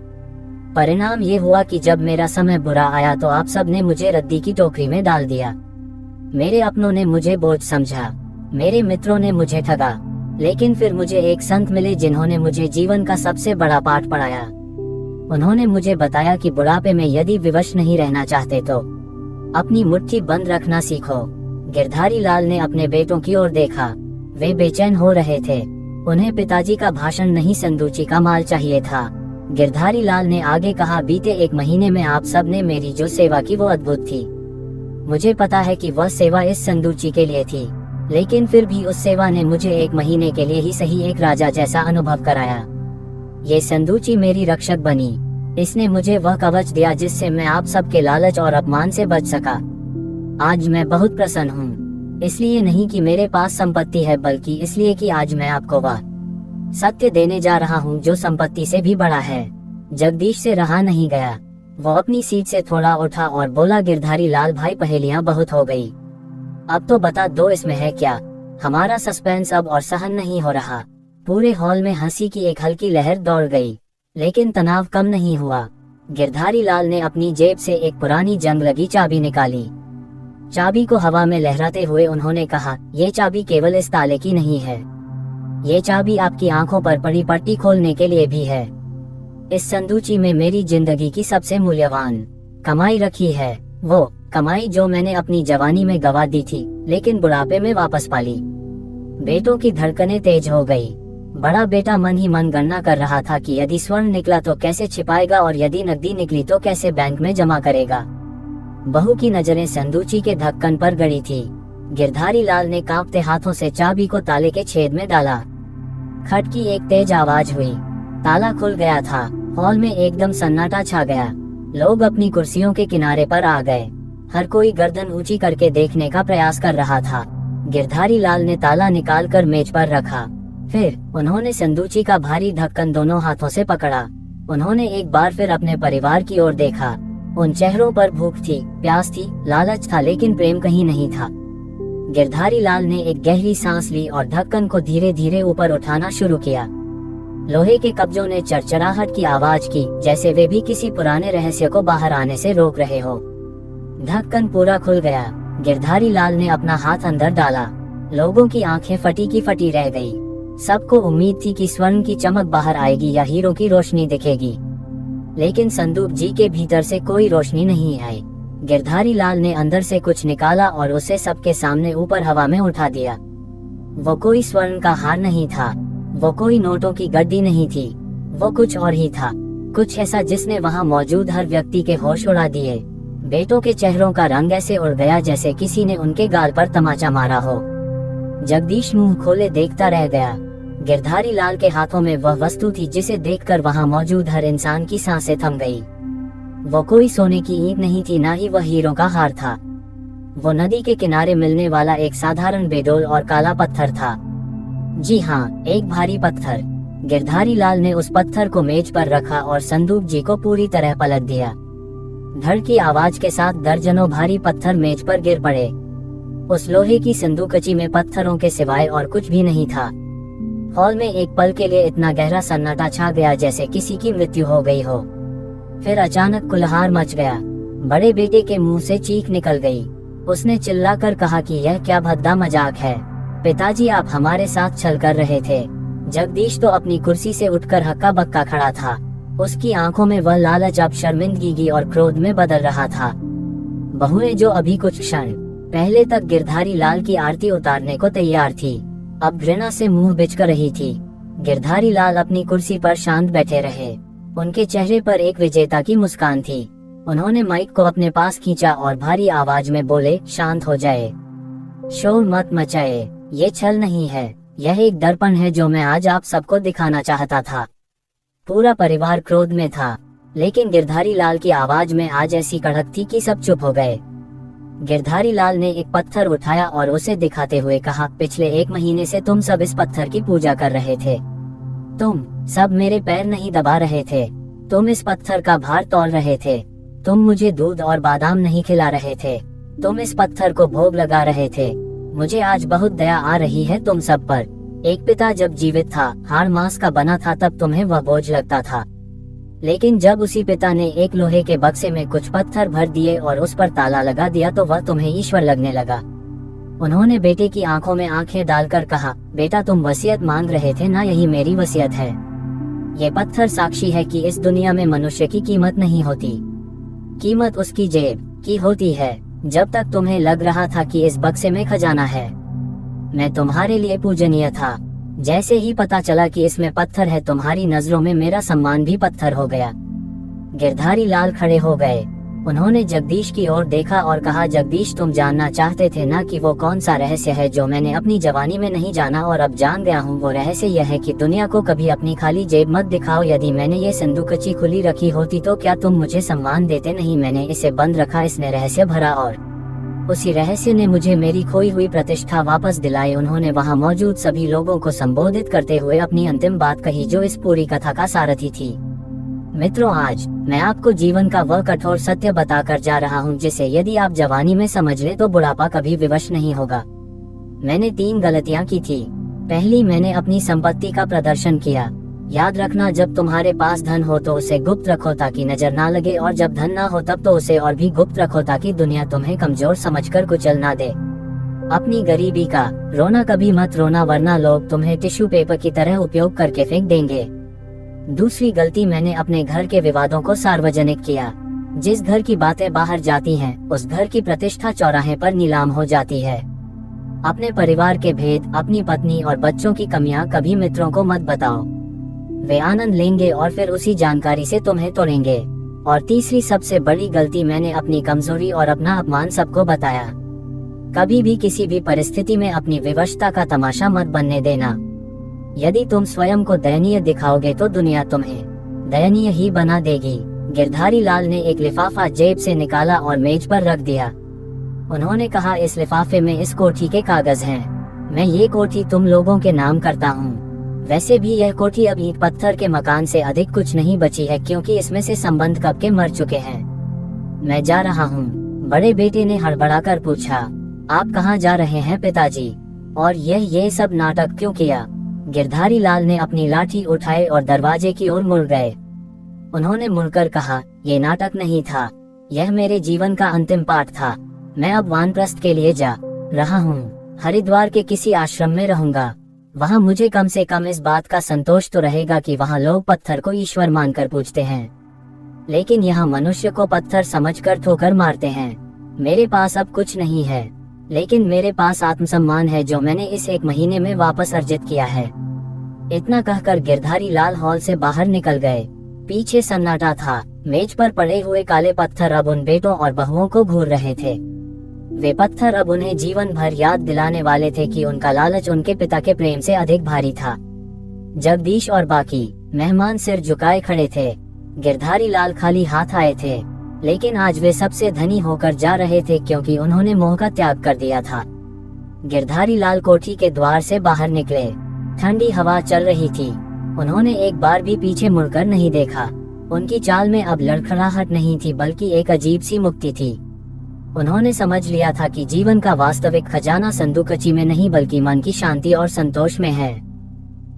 परिणाम ये हुआ कि जब मेरा समय बुरा आया तो आप सब ने मुझे रद्दी की टोकरी में डाल दिया। मेरे अपनों ने मुझे बोझ समझा, मेरे मित्रों ने मुझे ठगा, लेकिन फिर मुझे एक संत मिले जिन्होंने मुझे जीवन का सबसे बड़ा पाठ पढ़ाया। उन्होंने मुझे बताया कि बुढ़ापे में यदि विवश नहीं रहना चाहते तो अपनी मुट्ठी बंद रखना सीखो। गिरधारी लाल ने अपने बेटों की ओर देखा। वे बेचैन हो रहे थे। उन्हें पिताजी का भाषण नहीं, संदूची का माल चाहिए था। गिरधारी लाल ने आगे कहा, बीते 1 महीने में आप सब ने मेरी जो सेवा की वो अद्भुत थी। मुझे पता है कि वह सेवा इस संदूची के लिए थी, लेकिन फिर भी उस सेवा ने मुझे 1 महीने के लिए ही सही एक राजा जैसा अनुभव कराया। ये संदूची मेरी रक्षक बनी। इसने मुझे वह कवच दिया जिससे मैं आप सबके लालच और अपमान से बच सका। आज मैं बहुत प्रसन्न हूँ, इसलिए नहीं कि मेरे पास संपत्ति है, बल्कि इसलिए कि आज मैं आपको वह सत्य देने जा रहा हूँ जो संपत्ति से भी बड़ा है। जगदीश से रहा नहीं गया। वो अपनी सीट से थोड़ा उठा और बोला, गिरधारी लाल भाई, पहेलियां बहुत हो गई, अब तो बता दो इसमें है क्या। हमारा सस्पेंस अब और सहन नहीं हो रहा। पूरे हॉल में हंसी की एक हल्की लहर दौड़ गई, लेकिन तनाव कम नहीं हुआ। गिरधारी लाल ने अपनी जेब से एक पुरानी जंग लगी चाबी निकाली। चाबी को हवा में लहराते हुए उन्होंने कहा, ये चाबी केवल इस ताले की नहीं है, ये चाबी आपकी आंखों पर पड़ी पट्टी खोलने के लिए भी है। इस संदूची में मेरी जिंदगी की सबसे मूल्यवान कमाई रखी है, वो कमाई जो मैंने अपनी जवानी में गवा दी थी, लेकिन बुढ़ापे में वापस पाली। बेटों की धड़कनें तेज हो गई। बड़ा बेटा मन ही मन गणना कर रहा था कि यदि स्वर्ण निकला तो कैसे छिपाएगा और यदि नकदी निकली तो कैसे बैंक में जमा करेगा। बहू की नजरें संदूची के ढक्कन पर गड़ी थी। गिरधारी लाल ने कांपते हाथों से चाबी को ताले के छेद में डाला। खट की एक तेज आवाज हुई। ताला खुल गया था। हॉल में एकदम सन्नाटा छा गया। लोग अपनी कुर्सियों के किनारे पर आ गए। हर कोई गर्दन ऊंची करके देखने का प्रयास कर रहा था। गिरधारी लाल ने ताला निकालकर मेज पर रखा। फिर उन्होंने संदूची का भारी ढक्कन दोनों हाथों से पकड़ा। उन्होंने एक बार फिर अपने परिवार की ओर देखा। उन चेहरों पर भूख थी, प्यास थी, लालच था, लेकिन प्रेम कहीं नहीं था। गिरधारी लाल ने एक गहरी सांस ली और ढक्कन को धीरे धीरे ऊपर उठाना शुरू किया। लोहे के कब्जों ने चरचराहट की आवाज की, जैसे वे भी किसी पुराने रहस्य को बाहर आने से रोक रहे हो। ढक्कन पूरा खुल गया। गिरधारी लाल ने अपना हाथ अंदर डाला। लोगों की आंखें फटी की फटी रह गई। सबको उम्मीद थी कि स्वर्ण की चमक बाहर आएगी या हीरो की रोशनी दिखेगी, लेकिन संदूक जी के भीतर से कोई रोशनी नहीं आई। गिरधारी लाल ने अंदर से कुछ निकाला और उसे सबके सामने ऊपर हवा में उठा दिया। वो कोई स्वर्ण का हार नहीं था, वो कोई नोटों की गड्डी नहीं थी, वो कुछ और ही था, कुछ ऐसा जिसने वहां मौजूद हर व्यक्ति के होश उड़ा दिए। बेटों के चेहरों का रंग ऐसे उड़ गया जैसे किसी ने उनके गाल पर तमाचा मारा हो। जगदीश मुंह खोले देखता रह गया। गिरधारी लाल के हाथों में वह वस्तु थी जिसे देखकर वहां मौजूद हर इंसान की सांसें थम गई। वो कोई सोने की ईंट नहीं थी, ना ही वह हीरो का हार था। वो नदी के किनारे मिलने वाला एक साधारण बेडोल और काला पत्थर था। जी हाँ, एक भारी पत्थर। गिरधारी लाल ने उस पत्थर को मेज पर रखा और संदूक जी को पूरी तरह पलट दिया। धड़ की आवाज के साथ दर्जनों भारी पत्थर मेज पर गिर पड़े। उस लोहे की संदूकची में पत्थरों के सिवाय और कुछ भी नहीं था। हॉल में एक पल के लिए इतना गहरा सन्नाटा छा गया जैसे किसी की मृत्यु हो गई हो। फिर अचानक कुल्हार मच गया। बड़े बेटे के मुंह से चीख निकल गई। उसने चिल्लाकर कहा कि यह क्या भद्दा मजाक है। पिताजी, आप हमारे साथ छल कर रहे थे। जगदीश तो अपनी कुर्सी से उठकर हक्का बक्का खड़ा था। उसकी आंखों में वह लालच अब शर्मिंदगी और क्रोध में बदल रहा था। बहुएं जो अभी कुछ क्षण पहले तक गिरधारी लाल की आरती उतारने को तैयार थी, अब घृणा से मुंह बिचक रही थी। गिरधारी लाल अपनी कुर्सी पर शांत बैठे रहे। उनके चेहरे पर एक विजेता की मुस्कान थी। उन्होंने माइक को अपने पास खींचा और भारी आवाज में बोले, शांत हो जाए, शोर मत मचाए, ये छल नहीं है, यह एक दर्पण है जो मैं आज आप सबको दिखाना चाहता था। पूरा परिवार क्रोध में था, लेकिन गिरधारी लाल की आवाज में आज ऐसी कड़क थी कि सब चुप हो गए। गिरधारी लाल ने एक पत्थर उठाया और उसे दिखाते हुए कहा, पिछले 1 महीने से तुम सब इस पत्थर की पूजा कर रहे थे। तुम सब मेरे पैर नहीं दबा रहे थे, तुम इस पत्थर का भार तौल रहे थे, तुम मुझे दूध और बादाम नहीं खिला रहे थे, तुम इस पत्थर को भोग लगा रहे थे। मुझे आज बहुत दया आ रही है तुम सब पर। एक पिता जब जीवित था, हाड़ मांस का बना था, तब तुम्हें वह बोझ लगता था, लेकिन जब उसी पिता ने एक लोहे के बक्से में कुछ पत्थर भर दिए और उस पर ताला लगा दिया तो वह तुम्हें ईश्वर लगने लगा। उन्होंने बेटे की आंखों में आंखें डालकर कहा, बेटा तुम वसीयत मांग रहे थे ना, यही मेरी वसीयत है। ये पत्थर साक्षी है कि इस दुनिया में मनुष्य की कीमत नहीं होती, कीमत उसकी जेब की होती है। जब तक तुम्हें लग रहा था कि इस बक्से में खजाना है, मैं तुम्हारे लिए पूजनीय था। जैसे ही पता चला कि इसमें पत्थर है, तुम्हारी नजरों में मेरा सम्मान भी पत्थर हो गया। गिरधारी लाल खड़े हो गए। उन्होंने जगदीश की ओर देखा और कहा, जगदीश तुम जानना चाहते थे ना कि वो कौन सा रहस्य है जो मैंने अपनी जवानी में नहीं जाना और अब जान गया हूँ। वो रहस्य यह है कि दुनिया को कभी अपनी खाली जेब मत दिखाओ। यदि मैंने ये संदूकची खुली रखी होती तो क्या तुम मुझे सम्मान देते? नहीं, मैंने इसे बंद रखा, इसने रहस्य भरा और उसी रहस्य ने मुझे मेरी खोई हुई प्रतिष्ठा वापस दिलाई। उन्होंने वहां मौजूद सभी लोगों को संबोधित करते हुए अपनी अंतिम बात कही जो इस पूरी कथा का सारथी थी। मित्रों, आज मैं आपको जीवन का वह कठोर सत्य बताकर जा रहा हूं जिसे यदि आप जवानी में समझ ले तो बुढ़ापा कभी विवश नहीं होगा। मैंने 3 गलतियां की थी। पहली, मैंने अपनी संपत्ति का प्रदर्शन किया। याद रखना, जब तुम्हारे पास धन हो तो उसे गुप्त रखो ताकि नजर ना लगे, और जब धन ना हो तब तो उसे और भी गुप्त रखो ताकि दुनिया तुम्हें कमजोर समझकर कुचल ना दे। अपनी गरीबी का रोना कभी मत रोना, वरना लोग तुम्हें टिश्यू पेपर की तरह उपयोग करके फेंक देंगे। दूसरी गलती, मैंने अपने घर के विवादों को सार्वजनिक किया। जिस घर की बातें बाहर जाती हैं, उस घर की प्रतिष्ठा चौराहे पर नीलाम हो जाती है। अपने परिवार के भेद, अपनी पत्नी और बच्चों की कमियां कभी मित्रों को मत बताओ। वे आनंद लेंगे और फिर उसी जानकारी से तुम्हें तोड़ेंगे। और तीसरी सबसे बड़ी गलती, मैंने अपनी कमजोरी और अपना अपमान सबको बताया। कभी भी किसी भी परिस्थिति में अपनी विवशता का तमाशा मत बनने देना। यदि तुम स्वयं को दयनीय दिखाओगे तो दुनिया तुम्हें दयनीय ही बना देगी। गिरधारी लाल ने एक लिफाफा जेब से निकाला और मेज पर रख दिया। उन्होंने कहा, इस लिफाफे में इस कोठी के कागज हैं। मैं ये कोठी तुम लोगों के नाम करता हूँ। वैसे भी यह कोठी अब ईंट पत्थर के मकान से अधिक कुछ नहीं बची है, क्योंकि इसमें से संबंध कब के मर चुके हैं। मैं जा रहा हूँ। बड़े बेटे ने हड़बड़ाकर पूछा, आप कहाँ जा रहे हैं पिताजी? और ये सब नाटक क्यों किया? गिरधारी लाल ने अपनी लाठी उठाई और दरवाजे की ओर मुड़ गए। उन्होंने मुड़कर कहा, ये नाटक नहीं था, यह मेरे जीवन का अंतिम पाठ था। मैं अब वानप्रस्थ के लिए जा रहा हूँ। हरिद्वार के किसी आश्रम में रहूंगा। वहाँ मुझे कम से कम इस बात का संतोष तो रहेगा कि वहाँ लोग पत्थर को ईश्वर मानकर पूजते हैं, लेकिन यहाँ मनुष्य को पत्थर समझकर ठोकर मारते हैं। मेरे पास अब कुछ नहीं है, लेकिन मेरे पास आत्मसम्मान है जो मैंने इस 1 महीने में वापस अर्जित किया है। इतना कहकर गिरधारी लाल हॉल से बाहर निकल गए। पीछे सन्नाटा था। मेज पर पड़े हुए काले पत्थर अब उन बेटों और बहुओं को घूर रहे थे। वे पत्थर अब उन्हें जीवन भर याद दिलाने वाले थे कि उनका लालच उनके पिता के प्रेम से अधिक भारी था। जगदीश और बाकी मेहमान सिर झुकाए खड़े थे। गिरधारी लाल खाली हाथ आए थे, लेकिन आज वे सबसे धनी होकर जा रहे थे क्योंकि उन्होंने मोह का त्याग कर दिया था। गिरधारी लाल कोठी के द्वार से बाहर निकले। ठंडी हवा चल रही थी। उन्होंने एक बार भी पीछे मुड़कर नहीं देखा। उनकी चाल में अब लड़खड़ाहट नहीं थी, बल्कि एक अजीब सी मुक्ति थी। उन्होंने समझ लिया था कि जीवन का वास्तविक खजाना संदूकची में नहीं बल्कि मन की शांति और संतोष में है।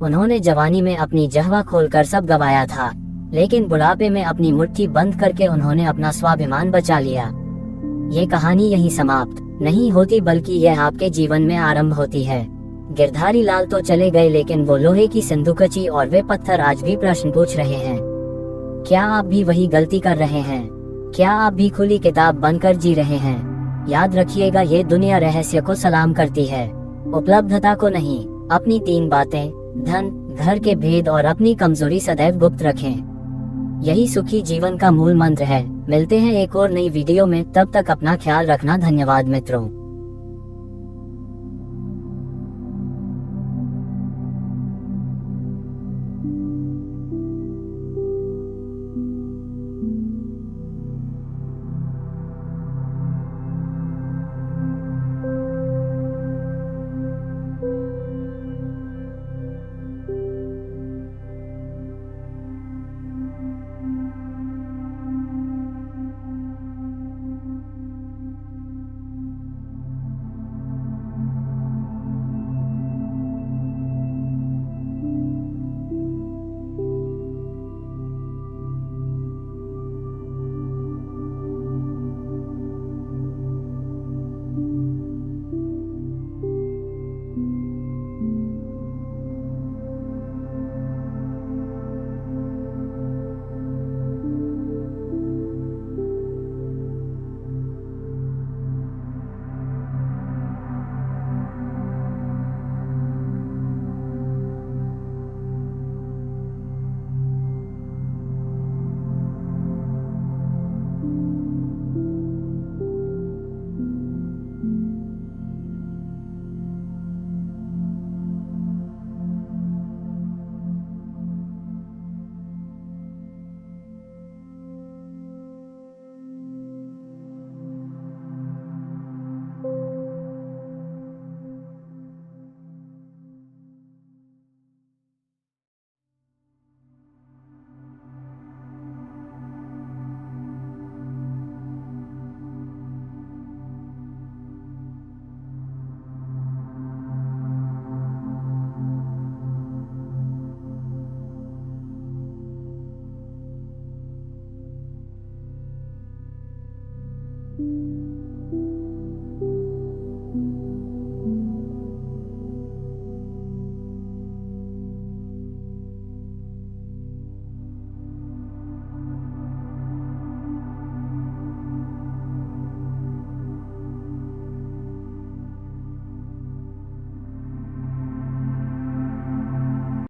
उन्होंने जवानी में अपनी जहवा खोलकर सब गवाया था, लेकिन बुढ़ापे में अपनी मुट्ठी बंद करके उन्होंने अपना स्वाभिमान बचा लिया। ये कहानी यहीं समाप्त नहीं होती, बल्कि यह आपके जीवन में आरंभ होती है। गिरधारी लाल तो चले गए, लेकिन वो लोहे की संदूकची और वे पत्थर आज भी प्रश्न पूछ रहे हैं। क्या आप भी वही गलती कर रहे हैं? क्या आप भी खुली किताब बनकर जी रहे हैं? याद रखिएगा, ये दुनिया रहस्य को सलाम करती है, उपलब्धता को नहीं। अपनी 3 बातें, धन, घर के भेद और अपनी कमजोरी सदैव गुप्त रखें। यही सुखी जीवन का मूल मंत्र है। मिलते हैं एक और नई वीडियो में, तब तक अपना ख्याल रखना। धन्यवाद मित्रों।